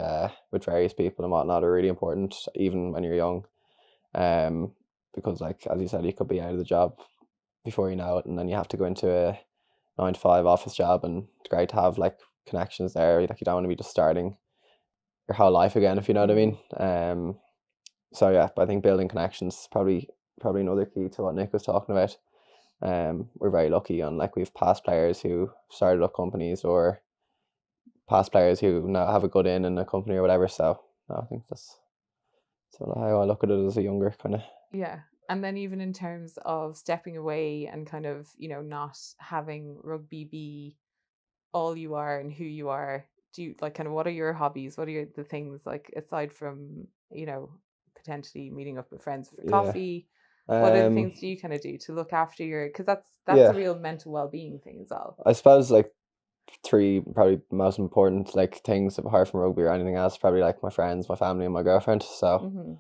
with various people and whatnot are really important, even when you're young. Because like as you said, you could be out of the job before you know it, and then you have to go into a 9 to 5 office job, and it's great to have like connections there. Like you don't want to be just starting your whole life again, if you know what I mean. So yeah, but I think building connections is probably another key to what Nick was talking about. We're very lucky on, like, we've past players who started up companies, or past players who now have a good in a company or whatever. So no, I think that's sort of how I look at it as a younger kind of. Yeah. And then even in terms of stepping away and kind of, you know, not having rugby be all you are and who you are, do you like, kind of, what are your hobbies? What are the things, like, aside from, you know, potentially meeting up with friends for Yeah. coffee? What other things do you kind of do to look after your, because that's Yeah. a real mental well-being thing as well. I suppose like three probably most important like things apart from rugby or anything else, probably like my friends, my family, and my girlfriend. So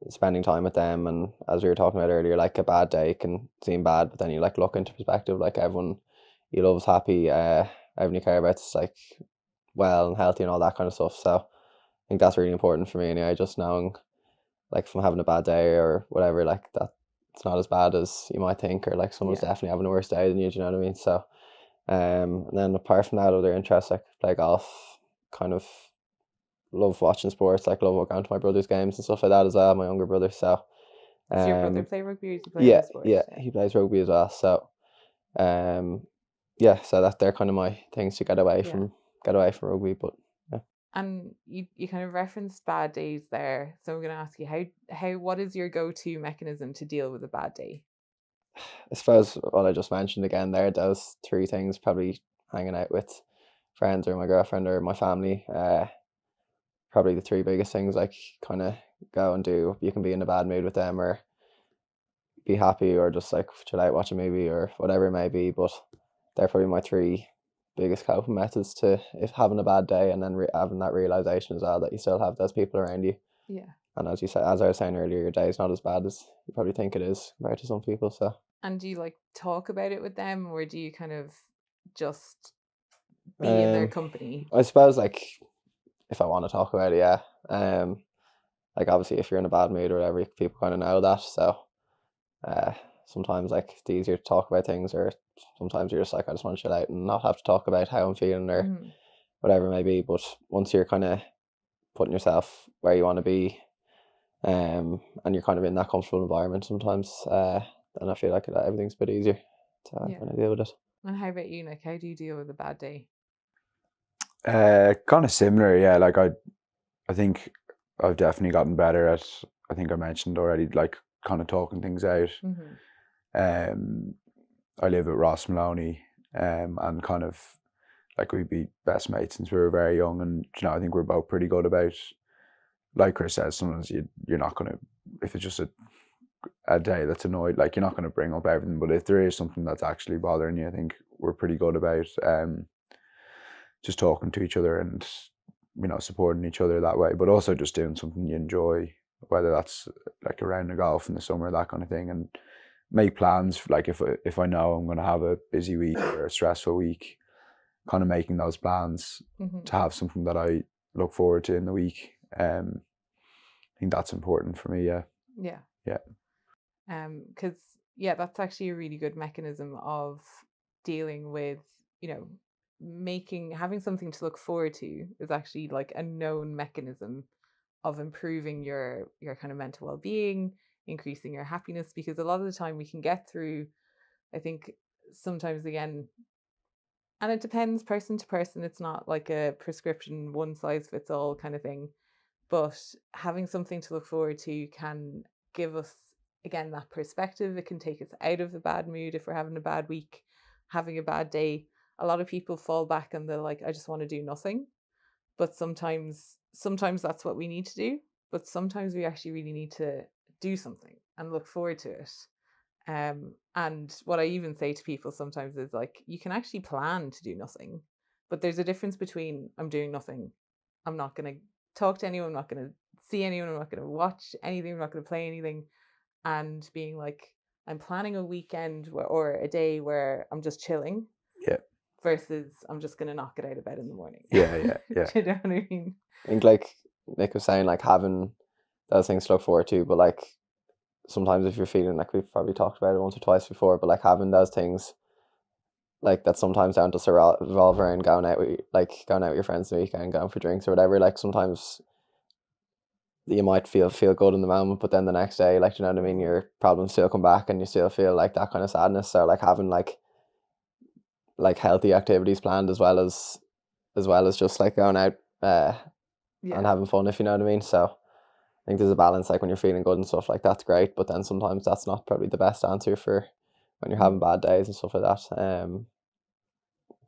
spending time with them, and as we were talking about earlier, like a bad day can seem bad, but then you like look into perspective, like everyone you love is happy, everyone you care about is like well and healthy and all that kind of stuff. So I think that's really important for me anyway, just knowing like if I'm having a bad day or whatever, like that it's not as bad as you might think, or like someone's definitely having a worse day than you, do you know what I mean? So and then apart from that, other interests like play golf, kind of love watching sports, like love going to my brother's games and stuff like that as well, my younger brother. So does your brother play rugby, or does he play yeah, other sports? yeah, he plays rugby as well. So yeah, so that they're kind of my things to get away from rugby. But yeah. And you kind of referenced bad days there, so I'm going to ask you, how what is your go-to mechanism to deal with a bad day? I suppose what I just mentioned again there, those three things, probably hanging out with friends or my girlfriend or my family, probably the three biggest things. Like kind of go and do, you can be in a bad mood with them or be happy or just like chill out, watch a movie or whatever it may be, but they're probably my three biggest coping methods to if having a bad day, and then having that realization as well that you still have those people around you. Yeah. And as you said, as I was saying earlier, your day is not as bad as you probably think it is compared to some people. So. And do you like talk about it with them, or do you kind of just be in their company? I suppose like if I want to talk about it, yeah. Like obviously if you're in a bad mood or whatever, people kind of know that. So sometimes like it's easier to talk about things, or sometimes you're just like, I just want to chill out and not have to talk about how I'm feeling or whatever it may be. But once you're kind of putting yourself where you want to be, and you're kind of in that comfortable environment sometimes, then I feel like everything's a bit easier to kind of deal with it. And how about you, Nick? How do you deal with a bad day? Kind of similar, yeah. Like I think I've definitely gotten better at, I think I mentioned already, like kind of talking things out. I live with Ross Maloney, and kind of like we'd be best mates since we were very young, and you know I think we're both pretty good about, like Chris says, sometimes you're not gonna, if it's just a day that's annoyed, like you're not gonna bring up everything, but if there is something that's actually bothering you, I think we're pretty good about just talking to each other and, you know, supporting each other that way, but also just doing something you enjoy, whether that's like a round of golf in the summer, that kind of thing, and make plans. Like if I know I'm going to have a busy week or a stressful week, kind of making those plans to have something that I look forward to in the week. I think that's important for me. Yeah. Because that's actually a really good mechanism of dealing with, you know, having something to look forward to is actually like a known mechanism of improving your kind of mental well-being, increasing your happiness, because a lot of the time we can get through, I think sometimes again, and it depends person to person. It's not like a prescription one size fits all kind of thing, but having something to look forward to can give us again that perspective. It can take us out of the bad mood if we're having a bad week, having a bad day. A lot of people fall back and they're like, I just want to do nothing. But sometimes that's what we need to do, but sometimes we actually really need to do something and look forward to it. And what I even say to people sometimes is like, you can actually plan to do nothing, but there's a difference between I'm doing nothing, I'm not going to talk to anyone, I'm not going to see anyone, I'm not going to watch anything, I'm not going to play anything, and being like, I'm planning a weekend or a day where I'm just chilling. Yeah. Versus I'm just going to not get out of bed in the morning. Yeah. Do you know what I mean? I think like Nick was saying, like having those things to look forward to, but like sometimes if you're feeling like we've probably talked about it once or twice before, but like having those things like that sometimes don't just revolve around going out with your friends the weekend, going for drinks or whatever. Like sometimes you might feel good in the moment, but then the next day, like, you know what I mean, your problems still come back and you still feel like that kind of sadness. So like having like healthy activities planned as well as just like going out and having fun, if you know what I mean. So I think there's a balance, like when you're feeling good and stuff, like that's great, but then sometimes that's not probably the best answer for when you're having bad days and stuff like that.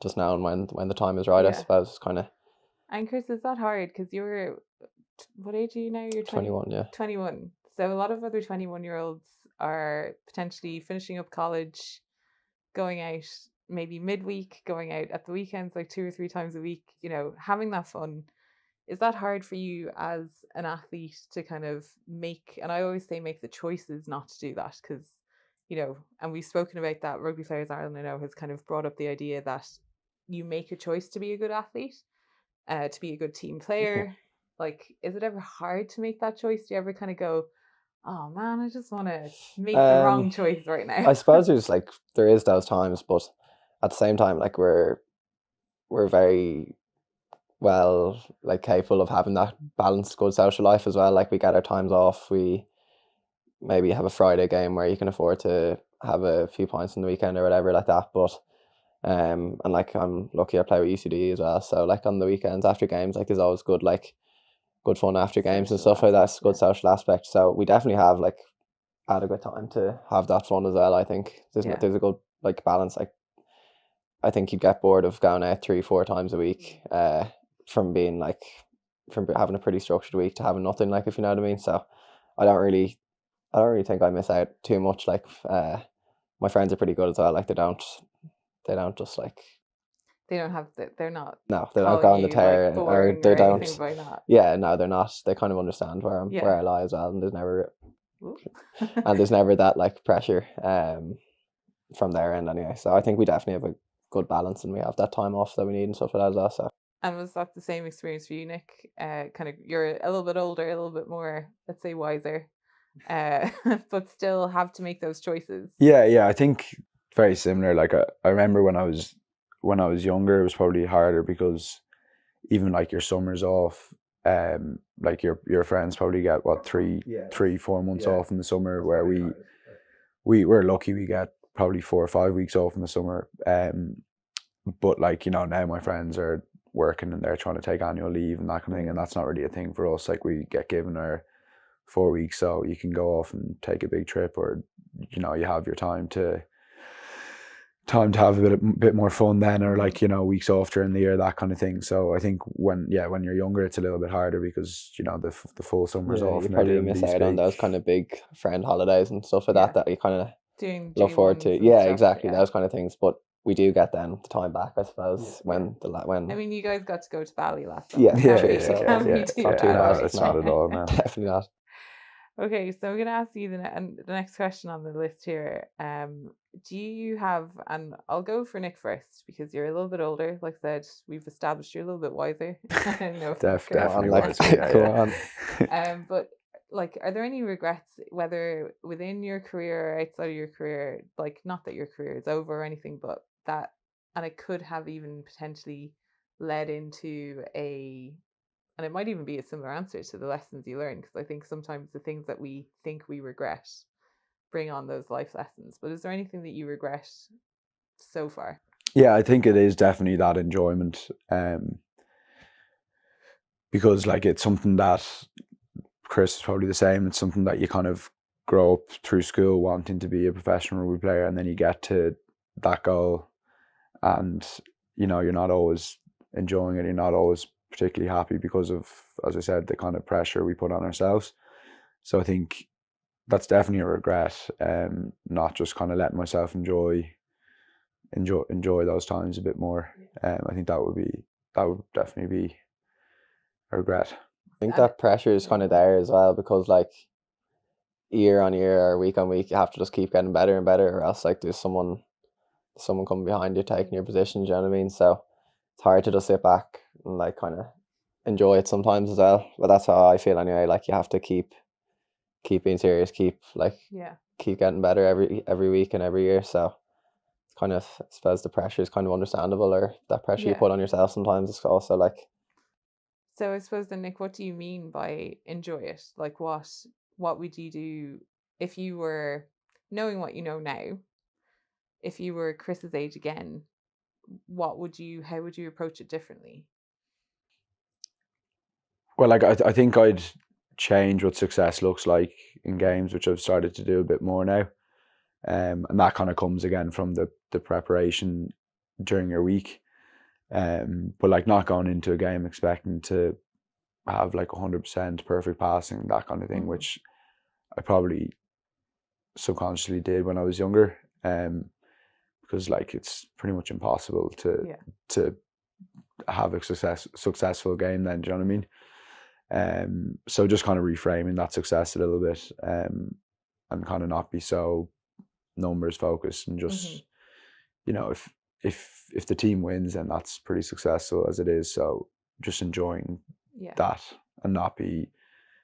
Just knowing when the time is right, I suppose, kind of. And Chris, is that hard? Because you're, what age are you now? You're 21, yeah. 21. So a lot of other 21-year-olds are potentially finishing up college, going out maybe midweek, going out at the weekends like 2 or 3 times a week, you know, having that fun. Is that hard for you as an athlete to kind of make, and I always say make the choices not to do that, because, you know, and we've spoken about that, Rugby Players Ireland, I know, has kind of brought up the idea that you make a choice to be a good athlete, to be a good team player. Like, is it ever hard to make that choice? Do you ever kind of go, oh man, I just want to make the wrong choice right now? I suppose there is those times, but at the same time, like we're very well like capable of having that balanced good social life as well. Like we get our times off, we maybe have a Friday game where you can afford to have a few pints in the weekend or whatever like that. But and like I'm lucky I play with UCD as well, so like on the weekends after games, like there's always good fun after games and stuff like that. It's a good social aspect, so we definitely have like adequate time to have that fun as well. I think there's a good like balance. Like I think you'd get bored of going out 3-4 times a week from having a pretty structured week to having nothing, like, if you know what I mean. So I don't really think I miss out too much. Like my friends are pretty good as well. Like they don't just like They're not they don't go on the tear, like, or they don't. By that. Yeah, no, they're not. They kind of understand where I lie as well, and there's never that like pressure from their end anyway. So I think we definitely have a good balance, and we have that time off that we need and stuff like that as well. So. And was that the same experience for you, Nick? Kind of, you're a little bit older, a little bit more, let's say, wiser, but still have to make those choices. Yeah, I think very similar. Like I remember when I was younger, it was probably harder because even like your summers off, like your friends probably get what 3-4 months off in the summer, where we're lucky we get probably 4 or 5 weeks off in the summer. But like, you know, now my friends are working and they're trying to take annual leave and that kind of thing, and that's not really a thing for us. Like we get given our 4 weeks, so you can go off and take a big trip, or you know, you have your time to have a bit more fun then, or like, you know, weeks off during the year, that kind of thing. So I think when you're younger, it's a little bit harder because, you know, the full summer's off. You probably miss out on those kind of big friend holidays and stuff like that you kind of look forward to. Yeah, exactly, those kind of things. But we do get then the time back, I suppose, when. I mean, you guys got to go to Bali last summer. It's not too bad. It's not at all, no. Definitely not. Okay, so I'm going to ask you the next question on the list here. Do you have, and I'll go for Nick first because you're a little bit older. Like I said, we've established you're a little bit wiser. No, definitely wiser. But like, are there any regrets, whether within your career or outside of your career? Like, not that your career is over or anything, but that, and it could have even potentially led into and it might even be a similar answer to the lessons you learn, because I think sometimes the things that we think we regret bring on those life lessons. But is there anything that you regret so far? Yeah, I think it is definitely that enjoyment. Because like it's something that Chris is probably the same. It's something that you kind of grow up through school wanting to be a professional rugby player, and then you get to that goal, and you're not always enjoying it. You're not always particularly happy because of, as I said, the kind of pressure we put on ourselves. So I think that's definitely a regret. Not just kind of letting myself enjoy those times a bit more. I think that would definitely be a regret. I think that pressure is kind of there as well, because like year on year or week on week, you have to just keep getting better and better, or else like there's someone coming behind you taking your position. Do you know what I mean? So it's hard to just sit back and like kind of enjoy it sometimes as well. But that's how I feel anyway. Like you have to keep being serious, keep getting better every week and every year. So it's kind of, I suppose the pressure is kind of understandable, or that pressure you put on yourself sometimes is also like. So I suppose then, Nick, what do you mean by enjoy it? Like what would you do if you were, knowing what you know now, if you were Chris's age again, how would you approach it differently? Well, like I think I'd change what success looks like in games, which I've started to do a bit more now. And that kind of comes again from the preparation during your week. But like not going into a game expecting to have like 100% perfect passing, that kind of thing, which I probably subconsciously did when I was younger. Because like it's pretty much impossible to have a successful game then, do you know what I mean? So just kind of reframing that success a little bit, and kind of not be so numbers focused, and just if the team wins, then that's pretty successful as it is. So just enjoying that, and not be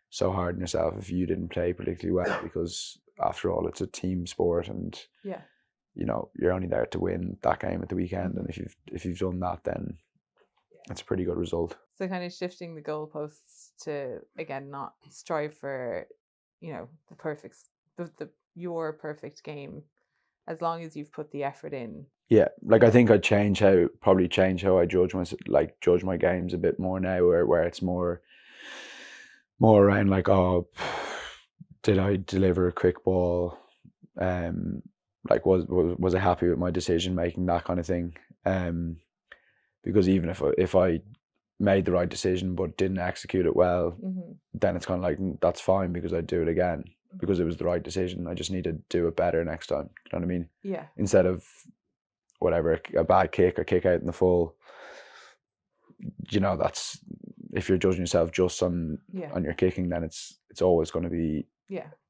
so hard on yourself if you didn't play particularly well, because after all, it's a team sport, and you're only there to win that game at the weekend. And if you've done that, then it's a pretty good result. So kind of shifting the goalposts to, again, not strive for the perfect your perfect game, as long as you've put the effort in. Yeah, like I think I'd probably change how I judge my games a bit more now, where it's more around like, oh, did I deliver a quick ball? Like was I happy with my decision making, that kind of thing. Because even if I made the right decision but didn't execute it well, then it's kind of like, that's fine, because I'd do it again because it was the right decision. I just need to do it better next time. You know what I mean? Yeah. Instead of whatever, a bad kick or kick out in the full, that's, if you're judging yourself just on your kicking, then it's always going to be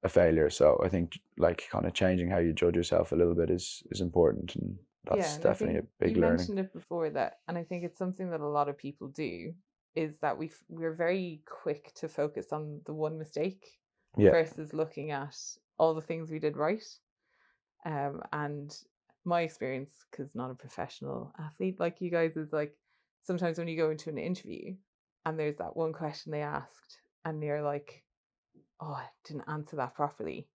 a failure. So I think like kind of changing how you judge yourself a little bit is important, and that's definitely a big learning. You mentioned it before, that, and I think it's something that a lot of people do, is that we're very quick to focus on the one mistake versus looking at all the things we did right. And my experience, because not a professional athlete like you guys, is like sometimes when you go into an interview and there's that one question they asked and you're like, oh, I didn't answer that properly,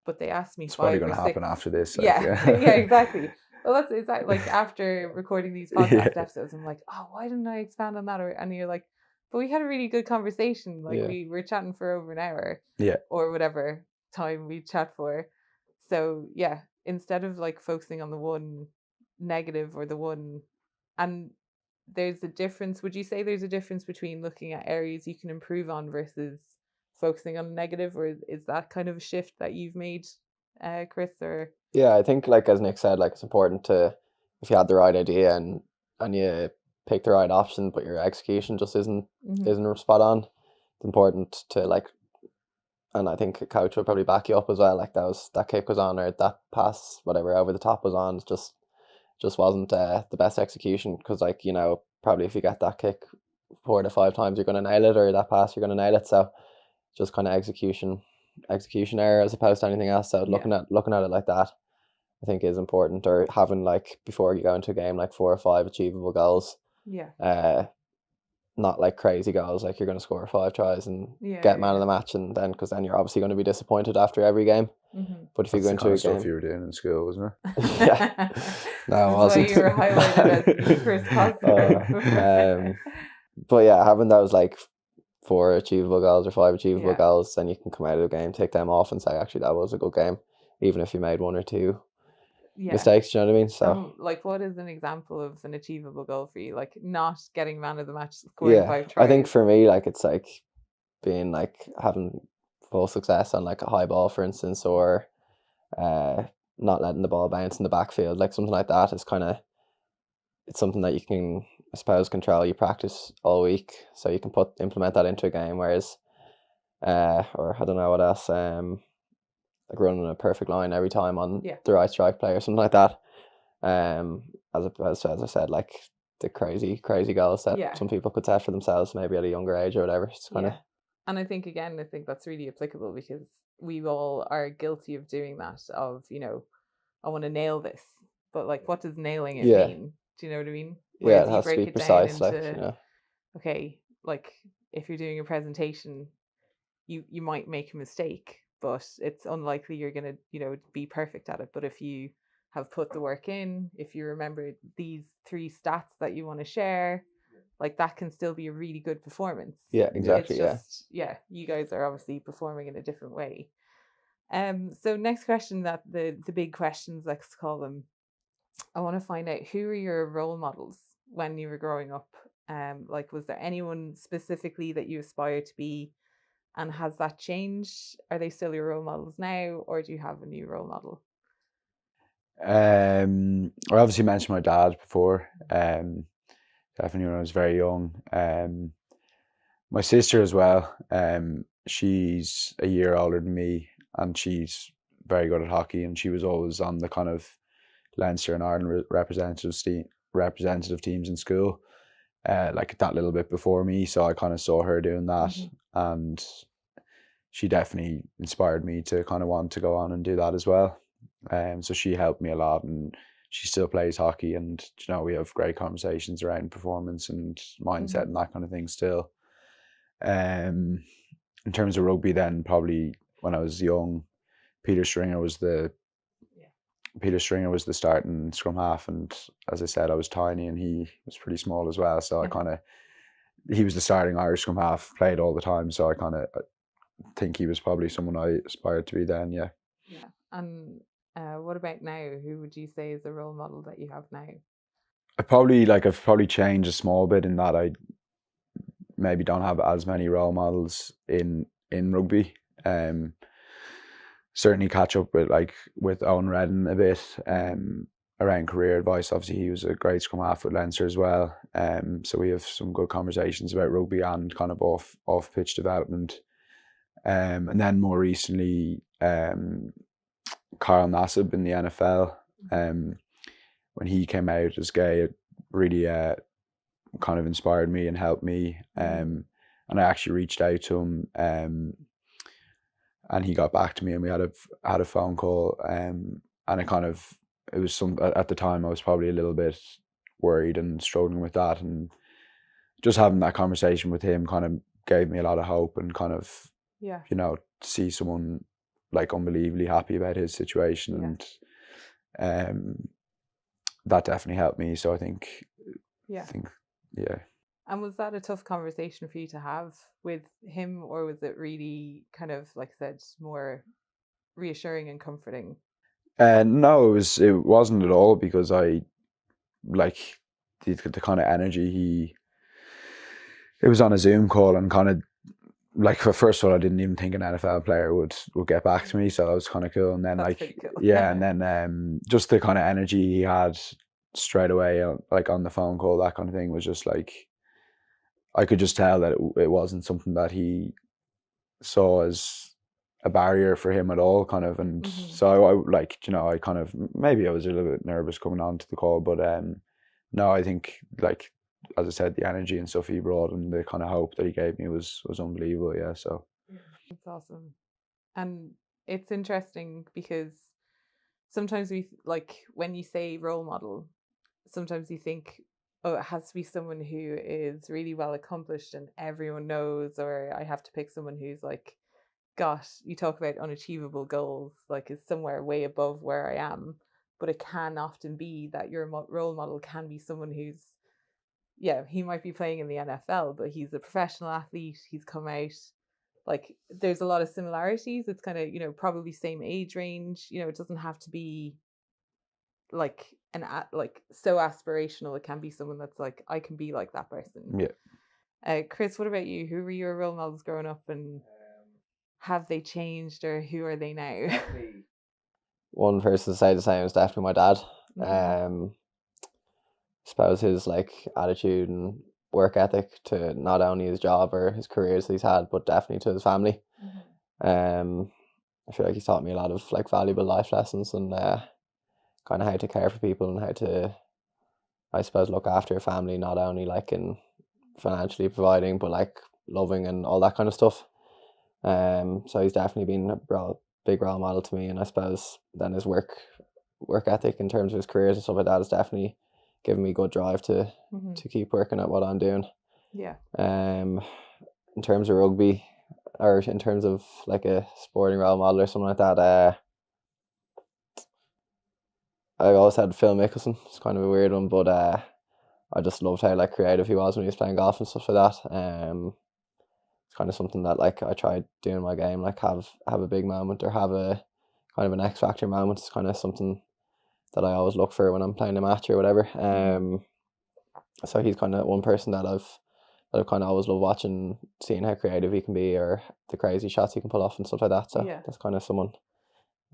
but they asked me. It's probably going to happen after this. Like, yeah, exactly. Well, that's exactly like after recording these podcast episodes, I'm like, oh, why didn't I expand on that? And you're like, but we had a really good conversation. Like we were chatting for over an hour, or whatever time we chat for. So yeah, instead of like focusing on the one negative or the one, and there's a difference. Would you say there's a difference between looking at areas you can improve on versus focusing on negative, or is that kind of a shift that you've made, Chris? Or yeah, I think like as Nick said, like it's important to, if you had the right idea and you pick the right option, but your execution just isn't spot on, it's important to like, and I think a coach would probably back you up as well. Like that kick was on, or that pass, whatever, over the top was on. It just wasn't the best execution, because like probably if you get that kick 4 to 5 times, you're gonna nail it, or that pass you're gonna nail it. So just kind of execution error as opposed to anything else. So looking at it like that, I think is important, or having like before you go into a game like 4 or 5 achievable goals. not like crazy goals, like you're going to score 5 tries and Yeah, get man of the match, and then because then you're obviously going to be disappointed after every game. Mm-hmm. But if you That's go the into kind a of stuff game, you were doing in school, wasn't it? yeah, no, This it is why wasn't. you were highlighted as the first Cosgrave. But yeah, having those like 4 achievable goals or 5 achievable Yeah. goals, then you can come out of the game, take them off, and say, actually, that was a good game, even if you made 1 or 2 Yeah. mistakes. Do you know what I mean? So, like, what is an example of an achievable goal for you? Like, not getting man of the match, scoring yeah, 5 tries. I think for me, like, it's like being like having full success on like a high ball, for instance, or not letting the ball bounce in the backfield, like something like that is kind of, it's something that you can, I suppose, control. You practice all week, so you can implement that into a game. Whereas, or I don't know what else, like running a perfect line every time on the right strike play or something like that. As I said, like the crazy goals that some people could set for themselves, maybe at a younger age or whatever. It's kind of. And I think that's really applicable because we all are guilty of doing that. Of I want to nail this, but like, what does nailing it mean? Do you know what I mean? Whereas it has to be precise. Into, okay, like if you're doing a presentation, you might make a mistake, but it's unlikely you're gonna be perfect at it. But if you have put the work in, if you remember these 3 stats that you want to share, like that can still be a really good performance. Yeah, exactly. It's just, you guys are obviously performing in a different way. So next question, that the big questions, let's call them. I want to find out, who are your role models when you were growing up? Like, was there anyone specifically that you aspire to be, and has that changed? Are they still your role models now, or do you have a new role model? I obviously mentioned my dad before. Definitely when I was very young. My sister as well. She's a year older than me, and she's very good at hockey. And she was always on the kind of Leinster and Ireland representative teams in school, like that little bit before me. So I kind of saw her doing that, and she definitely inspired me to kind of want to go on and do that as well. So she helped me a lot, and she still plays hockey, and we have great conversations around performance and mindset and that kind of thing still. In terms of rugby, then probably when I was young, Peter Stringer was the starting scrum half, and as I said, I was tiny and he was pretty small as well. So he was the starting Irish scrum half, played all the time. So I think he was probably someone I aspired to be then. Yeah. And what about now? Who would you say is the role model that you have now? I've probably changed a small bit in that I maybe don't have as many role models in rugby. Certainly catch up with Owen Redden a bit around career advice. Obviously, he was a great scrum half with Leinster as well. So we have some good conversations about rugby and kind of off pitch development. And then more recently, Carl Nassib in the NFL. When he came out as gay, it really kind of inspired me and helped me. And I actually reached out to him, and he got back to me, and we had a phone call. And it was at the time I was probably a little bit worried and struggling with that, and just having that conversation with him kind of gave me a lot of hope, and kind of see someone like unbelievably happy about his situation, and that definitely helped me. So I think And was that a tough conversation for you to have with him, or was it really kind of, like I said, more reassuring and comforting? No, it wasn't at all, because I like the kind of energy it was on a Zoom call, and kind of like, first of all, I didn't even think an NFL player would get back to me, so that was kind of cool. And then That's pretty cool. and then just the kind of energy he had straight away, like on the phone call, that kind of thing was just like, I could just tell that it wasn't something that he saw as a barrier for him at all, kind of. And so I kind of, maybe I was a little bit nervous coming on to the call, but no, I think, like, as I said, the energy and stuff he brought and the kind of hope that he gave me was unbelievable. Yeah, so it's awesome. And it's interesting because sometimes when you say role model, sometimes you think oh, it has to be someone who is really well accomplished and everyone knows, or I have to pick someone who's like, gosh, you talk about unachievable goals, like is somewhere way above where I am. But it can often be that your role model can be someone who's, yeah, he might be playing in the NFL, but he's a professional athlete. He's come out, like, there's a lot of similarities. It's kind of, probably same age range. It doesn't have to be like like so aspirational. It can be someone that's like, I can be like that person. Yeah. Chris, what about you? Who were your role models growing up, and have they changed, or who are they now? One person to say the same is definitely my dad. Mhm. Suppose his like attitude and work ethic to not only his job or his careers he's had, but definitely to his family. Mhm. I feel like he's taught me a lot of like valuable life lessons and kind of how to care for people and how to, I suppose, look after your family, not only like in financially providing, but like loving and all that kind of stuff. So he's definitely been a big role model to me, and I suppose then his work ethic in terms of his careers and stuff like that has definitely given me good drive to Mhm. keep working at what I'm doing. Yeah. In terms of rugby, or in terms of like a sporting role model or something like that, I always had Phil Mickelson. It's kind of a weird one, but I just loved how like creative he was when he was playing golf and stuff like that. It's kind of something that like I tried doing in my game, like have a big moment or have a kind of an X factor moment. It's kind of something that I always look for when I'm playing a match or whatever. So he's kind of one person that I've kind of always loved watching, seeing how creative he can be or the crazy shots he can pull off and stuff like that. So Yeah. that's kind of someone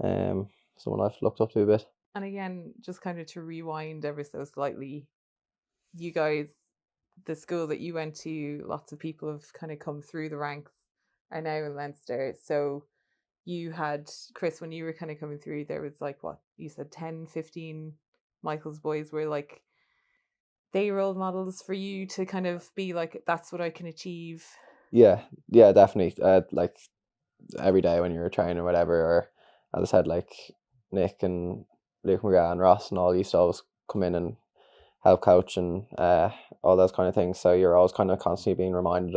I've looked up to a bit. And again, just kind of to rewind ever so slightly, you guys, the school that you went to, lots of people have kind of come through the ranks, are now in Leinster. So you had, Chris, when you were kind of coming through, there was like, what you said, 10, 15 Michael's boys were like, they role models for you to kind of be like, that's what I can achieve. Yeah, definitely. Like every day when you're training or whatever, or as I said, like Nick and Luke McGrath and Ross and all used to always come in and help coach and all those kind of things. So you're always kind of constantly being reminded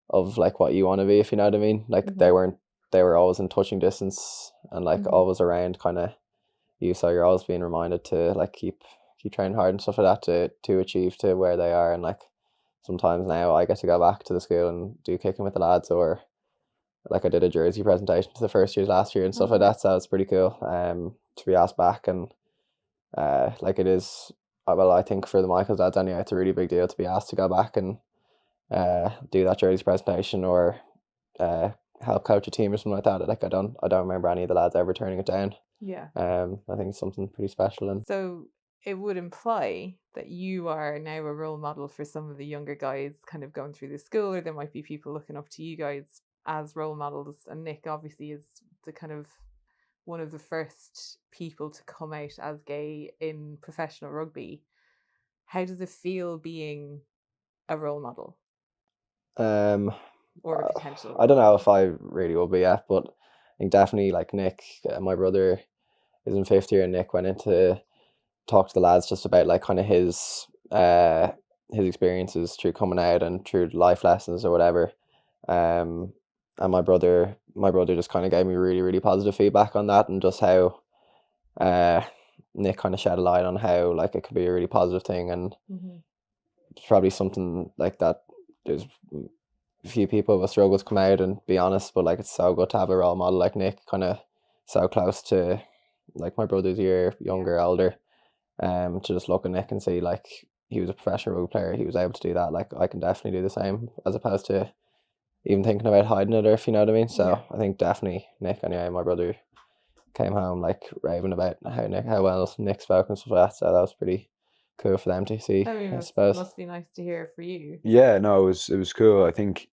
of like what you want to be, if you know what I mean. Like Mhm. they were always in touching distance and like Mhm. always around kind of you. So you're always being reminded to like keep training hard and stuff like that to achieve to where they are. And like sometimes now I get to go back to the school and do kicking with the lads, or like I did a jersey presentation to the first years last year and stuff like Okay. that. So it's pretty cool to be asked back. And like it is, well, I think for the Michaels lads anyway, it's a really big deal to be asked to go back and do that jersey presentation or uh, help coach a team or something like that. Like I don't remember any of the lads ever turning it down. Yeah. I think it's something pretty special. And So it would imply that you are now a role model for some of the younger guys kind of going through the school, or there might be people looking up to you guys as role models. And Nick obviously is the kind of one of the first people to come out as gay in professional rugby. How does it feel being a role model um, or a potential I role don't know if model? I really will be yet, but I think definitely like Nick, my brother is in fifth year, and Nick went in to talk to the lads just about like kind of his experiences through coming out and through life lessons or whatever. And my brother just kind of gave me really, really positive feedback on that, and just how Nick kind of shed a light on how like it could be a really positive thing, and Mm-hmm. it's probably something like that. There's a few people will struggle to come out and be honest, but like it's so good to have a role model like Nick, kind of so close to like my brother's year younger, older, to just look at Nick and see like he was a professional rugby player, he was able to do that. Like I can definitely do the same, as opposed to even thinking about hiding it, or if you know what I mean. So Yeah. I think definitely Nick. Anyway, my brother came home like raving about how well Nick spoke and stuff like that. So that was pretty cool for them to see, I mean, I it suppose. must be nice to hear for you. Yeah, no, it was cool. I think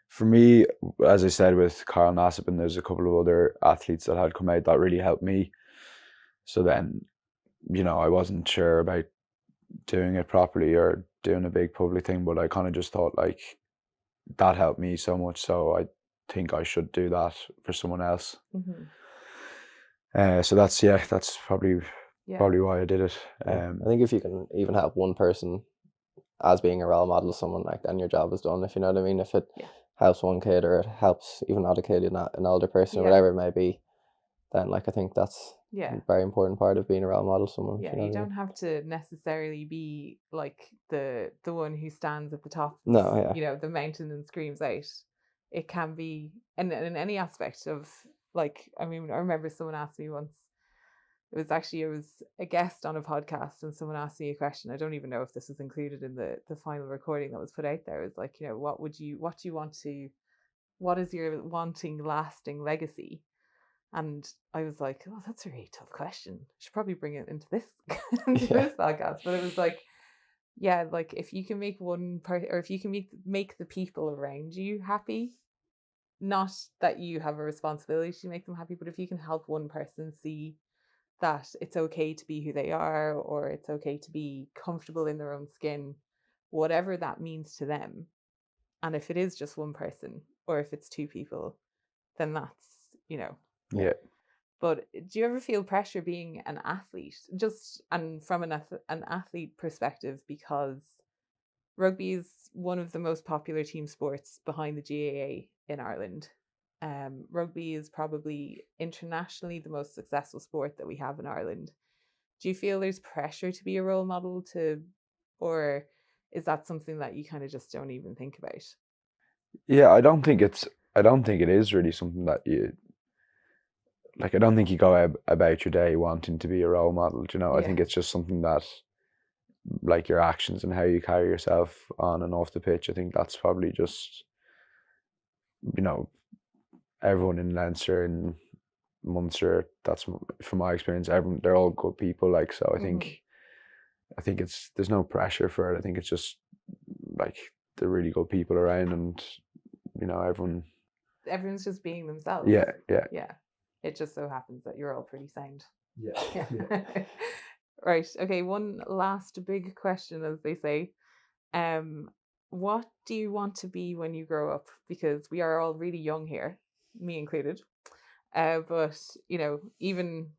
for me, as I said with Carl Nassib, and there's a couple of other athletes that had come out that really helped me. So then, I wasn't sure about doing it properly or doing a big public thing, but I kind of just thought like that helped me so much, so I think I should do that for someone else. Mm-hmm. So that's probably Yeah. probably why I did it. I think if you can even help one person as being a role model to someone, like, then your job is done, if you know what I mean. If it helps one kid, or it helps even not a kid, an older person, or whatever it may be, then, like, I think that's a very important part of being a role model to someone. Yeah, if you know you what I don't have to necessarily be like the one who stands at the top of, No, you know, the mountain and screams out. It can be, and in any aspect of, like, I mean, I remember someone asked me once, it was a guest on a podcast, and someone asked me a question. I don't even know if this was included in the final recording that was put out there. It was like, you know, what do you want to, what is your wanting lasting legacy? And I was like, oh, that's a really tough question. I should probably bring it into this this podcast. But it was like, yeah, like, if you can make one person, or if you can make the people around you happy, not that you have a responsibility to make them happy, but if you can help one person see that it's okay to be who they are, or it's okay to be comfortable in their own skin, whatever that means to them. And if it is just one person, or if it's two people, then that's, you know. Yeah. But do you ever feel pressure being an athlete, just, and from an athlete perspective, because rugby is one of the most popular team sports behind the GAA in Ireland. Rugby is probably internationally the most successful sport that we have in Ireland. Do you feel there's pressure to be a role model or is that something that you kind of just don't even think about? Yeah, I don't think it is really something that you, like, I don't think you go about your day wanting to be a role model, you know. I think it's just something that, like, your actions and how you carry yourself on and off the pitch, I think that's probably just, you know, everyone in Leinster and Munster, that's from my experience, everyone, they're all good people, like, so I think there's no pressure for it. I think it's just, like, they're really good people around, and, you know, everyone's just being themselves. Yeah. It just so happens that you're all pretty sound. Yeah. Right. Okay. One last big question, as they say. What do you want to be when you grow up? Because we are all really young here, me included. But, you know, even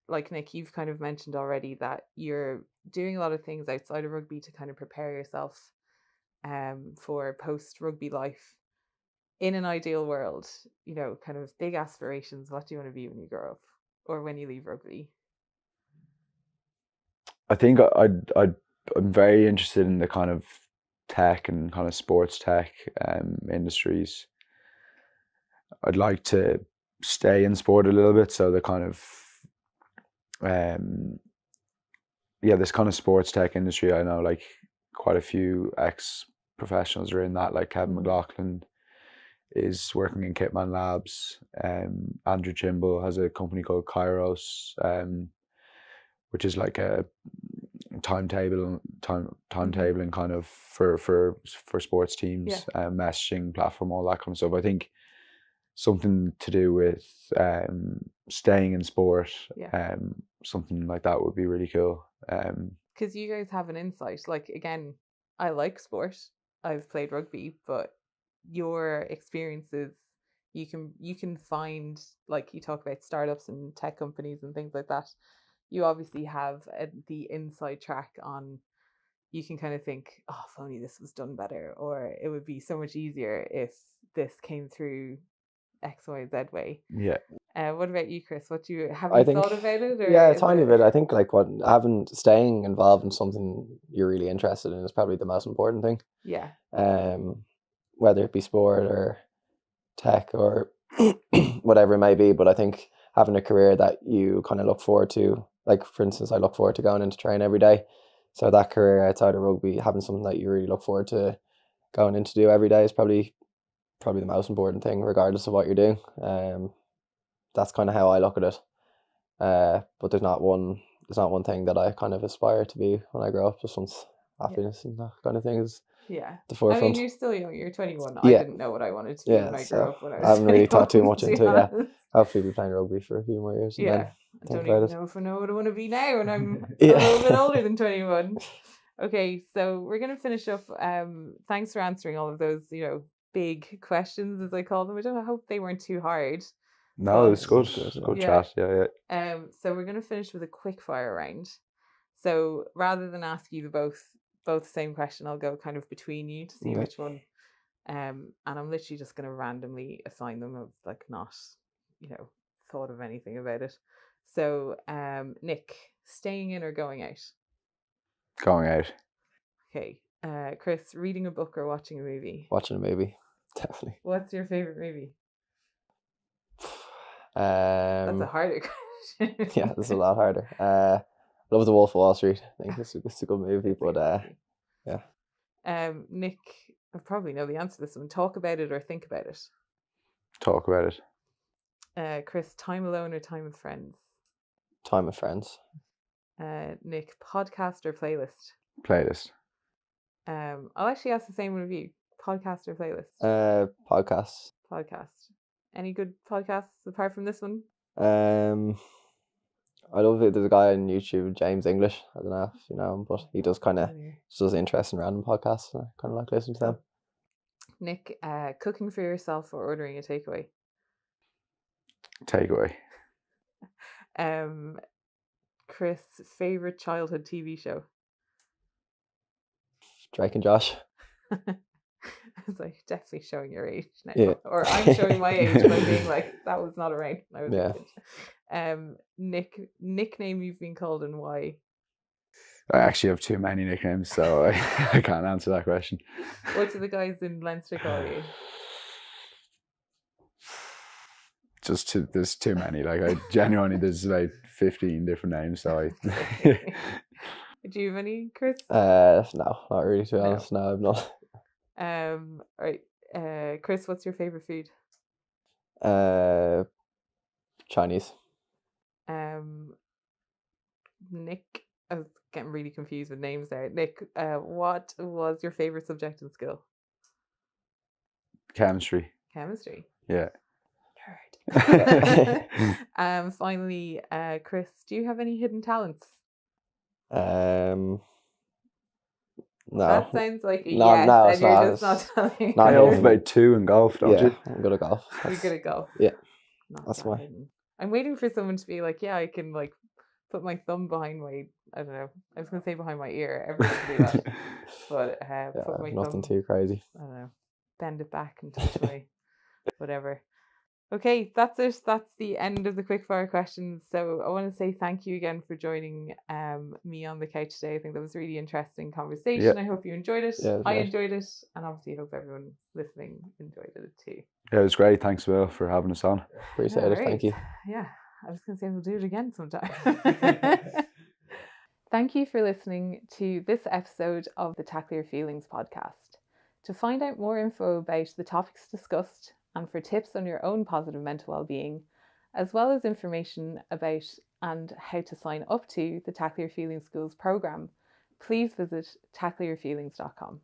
like Nick, you've kind of mentioned already that you're doing a lot of things outside of rugby to kind of prepare yourself for post rugby life. In an ideal world, you know, kind of big aspirations, what do you want to be when you grow up, or when you leave rugby? I think I'm very interested in the kind of tech and kind of sports tech industries. I'd like to stay in sport a little bit, so the kind of this kind of sports tech industry, I know, like, quite a few ex-professionals are in that, like Kevin McLaughlin is working in Kitman Labs. Andrew Chimble has a company called Kairos, which is like a timetabling kind of for sports teams, messaging platform, all that kind of stuff. I think something to do with staying in sport, something like that would be really cool. Because you guys have an insight. Like, again, I like sport. I've played rugby, but your experiences, you can find, like, you talk about startups and tech companies and things like that. You obviously have the inside track on. You can kind of think, oh, if only this was done better, or it would be so much easier if this came through X, Y, Z way. Yeah. What about you, Chris? Have you thought about it? Or yeah, a tiny bit. I think, like, staying involved in something you're really interested in is probably the most important thing. Yeah. Whether it be sport or tech or whatever it may be, but I think having a career that you kind of look forward to, like, for instance, I look forward to going into train every day. So that career outside of rugby, having something that you really look forward to going in to do every day is probably the most important thing, regardless of what you're doing. That's kind of how I look at it. But there's not one thing that I kind of aspire to be when I grow up. Just one's happiness and that kind of thing is the forefront. I mean, you're still young. You're 21. I didn't know what I wanted to be when I grew up. When I haven't really thought too much into it. Yeah. Hopefully, be playing rugby for a few more years. And then I don't even know if I know what I want to be now, and I'm a Yeah. little bit older than 21. Okay, so we're gonna finish up. Thanks for answering all of those, big questions, as I call them. I hope they weren't too hard. No, it's good. Good, It's yeah. good Yeah. chat. Yeah. So we're going to finish with a quick fire round. So rather than ask you both the same question, I'll go kind of between you to see Okay. which one. And I'm literally just going to randomly assign them. Of like not, thought of anything about it. So, Nick, staying in or going out? Going out. Okay. Chris, reading a book or watching a movie? Watching a movie, definitely. What's your favorite movie? That's a harder question. Yeah, this is a lot harder. Love The Wolf of Wall Street. I think it's a good movie, but yeah. Nick, I probably know the answer to this one. Talk about it or think about it. Talk about it. Chris, time alone or time with friends? Time with friends. Nick, podcast or playlist? Playlist. I'll actually ask the same one of you. Podcast or playlist? Podcasts. Podcast. Any good podcasts apart from this one? I love it. There's a guy on YouTube, James English. I don't know if you know him, but he does does interesting random podcasts. And I kind of like listening to them. Nick, cooking for yourself or ordering a takeaway? Takeaway. Chris, favorite childhood TV show? Drake and Josh. It's like definitely showing your age now. Yeah. Or I'm showing my age by being like, that was not around when I was a kid. Nick, nickname you've been called and why? I actually have too many nicknames, so I can't answer that question. What do the guys in Leinster call you? There's too many. Like I genuinely, there's like 15 different names. So Do you have any, Chris? No, not really. To be honest, no, I'm not. All right. Chris, what's your favorite food? Chinese. Nick, I was getting really confused with names there. Nick, what was your favorite subject in school? Chemistry. Chemistry. Yeah. Nerd. Finally, Chris, do you have any hidden talents? No. That sounds like a No, yes, no, and it's you're not. just not telling. I have about 2 in golf, don't you? I'm good at golf. You're good at golf. Yeah. Not That's that why. hidden. I'm waiting for someone to be like, yeah, I can like put my thumb behind my, I don't know, I was going to say behind my ear. Everyone can do that. But put my nothing thumb, too crazy. I don't know, bend it back and touch my whatever. Okay, that's it. That's the end of the quickfire questions. So I want to say thank you again for joining me on the couch today. I think that was a really interesting conversation. I hope you enjoyed it. Yeah, I enjoyed it, and obviously I hope everyone listening enjoyed it too. Yeah, it was great. Thanks, Will, for having us on. Appreciate it. Thank you. Yeah, I was going to say we'll do it again sometime. Thank you for listening to this episode of the Tackle Your Feelings podcast. To find out more info about the topics discussed and for tips on your own positive mental well-being, as well as information about and how to sign up to the Tackle Your Feelings Schools programme, please visit tackleyourfeelings.com.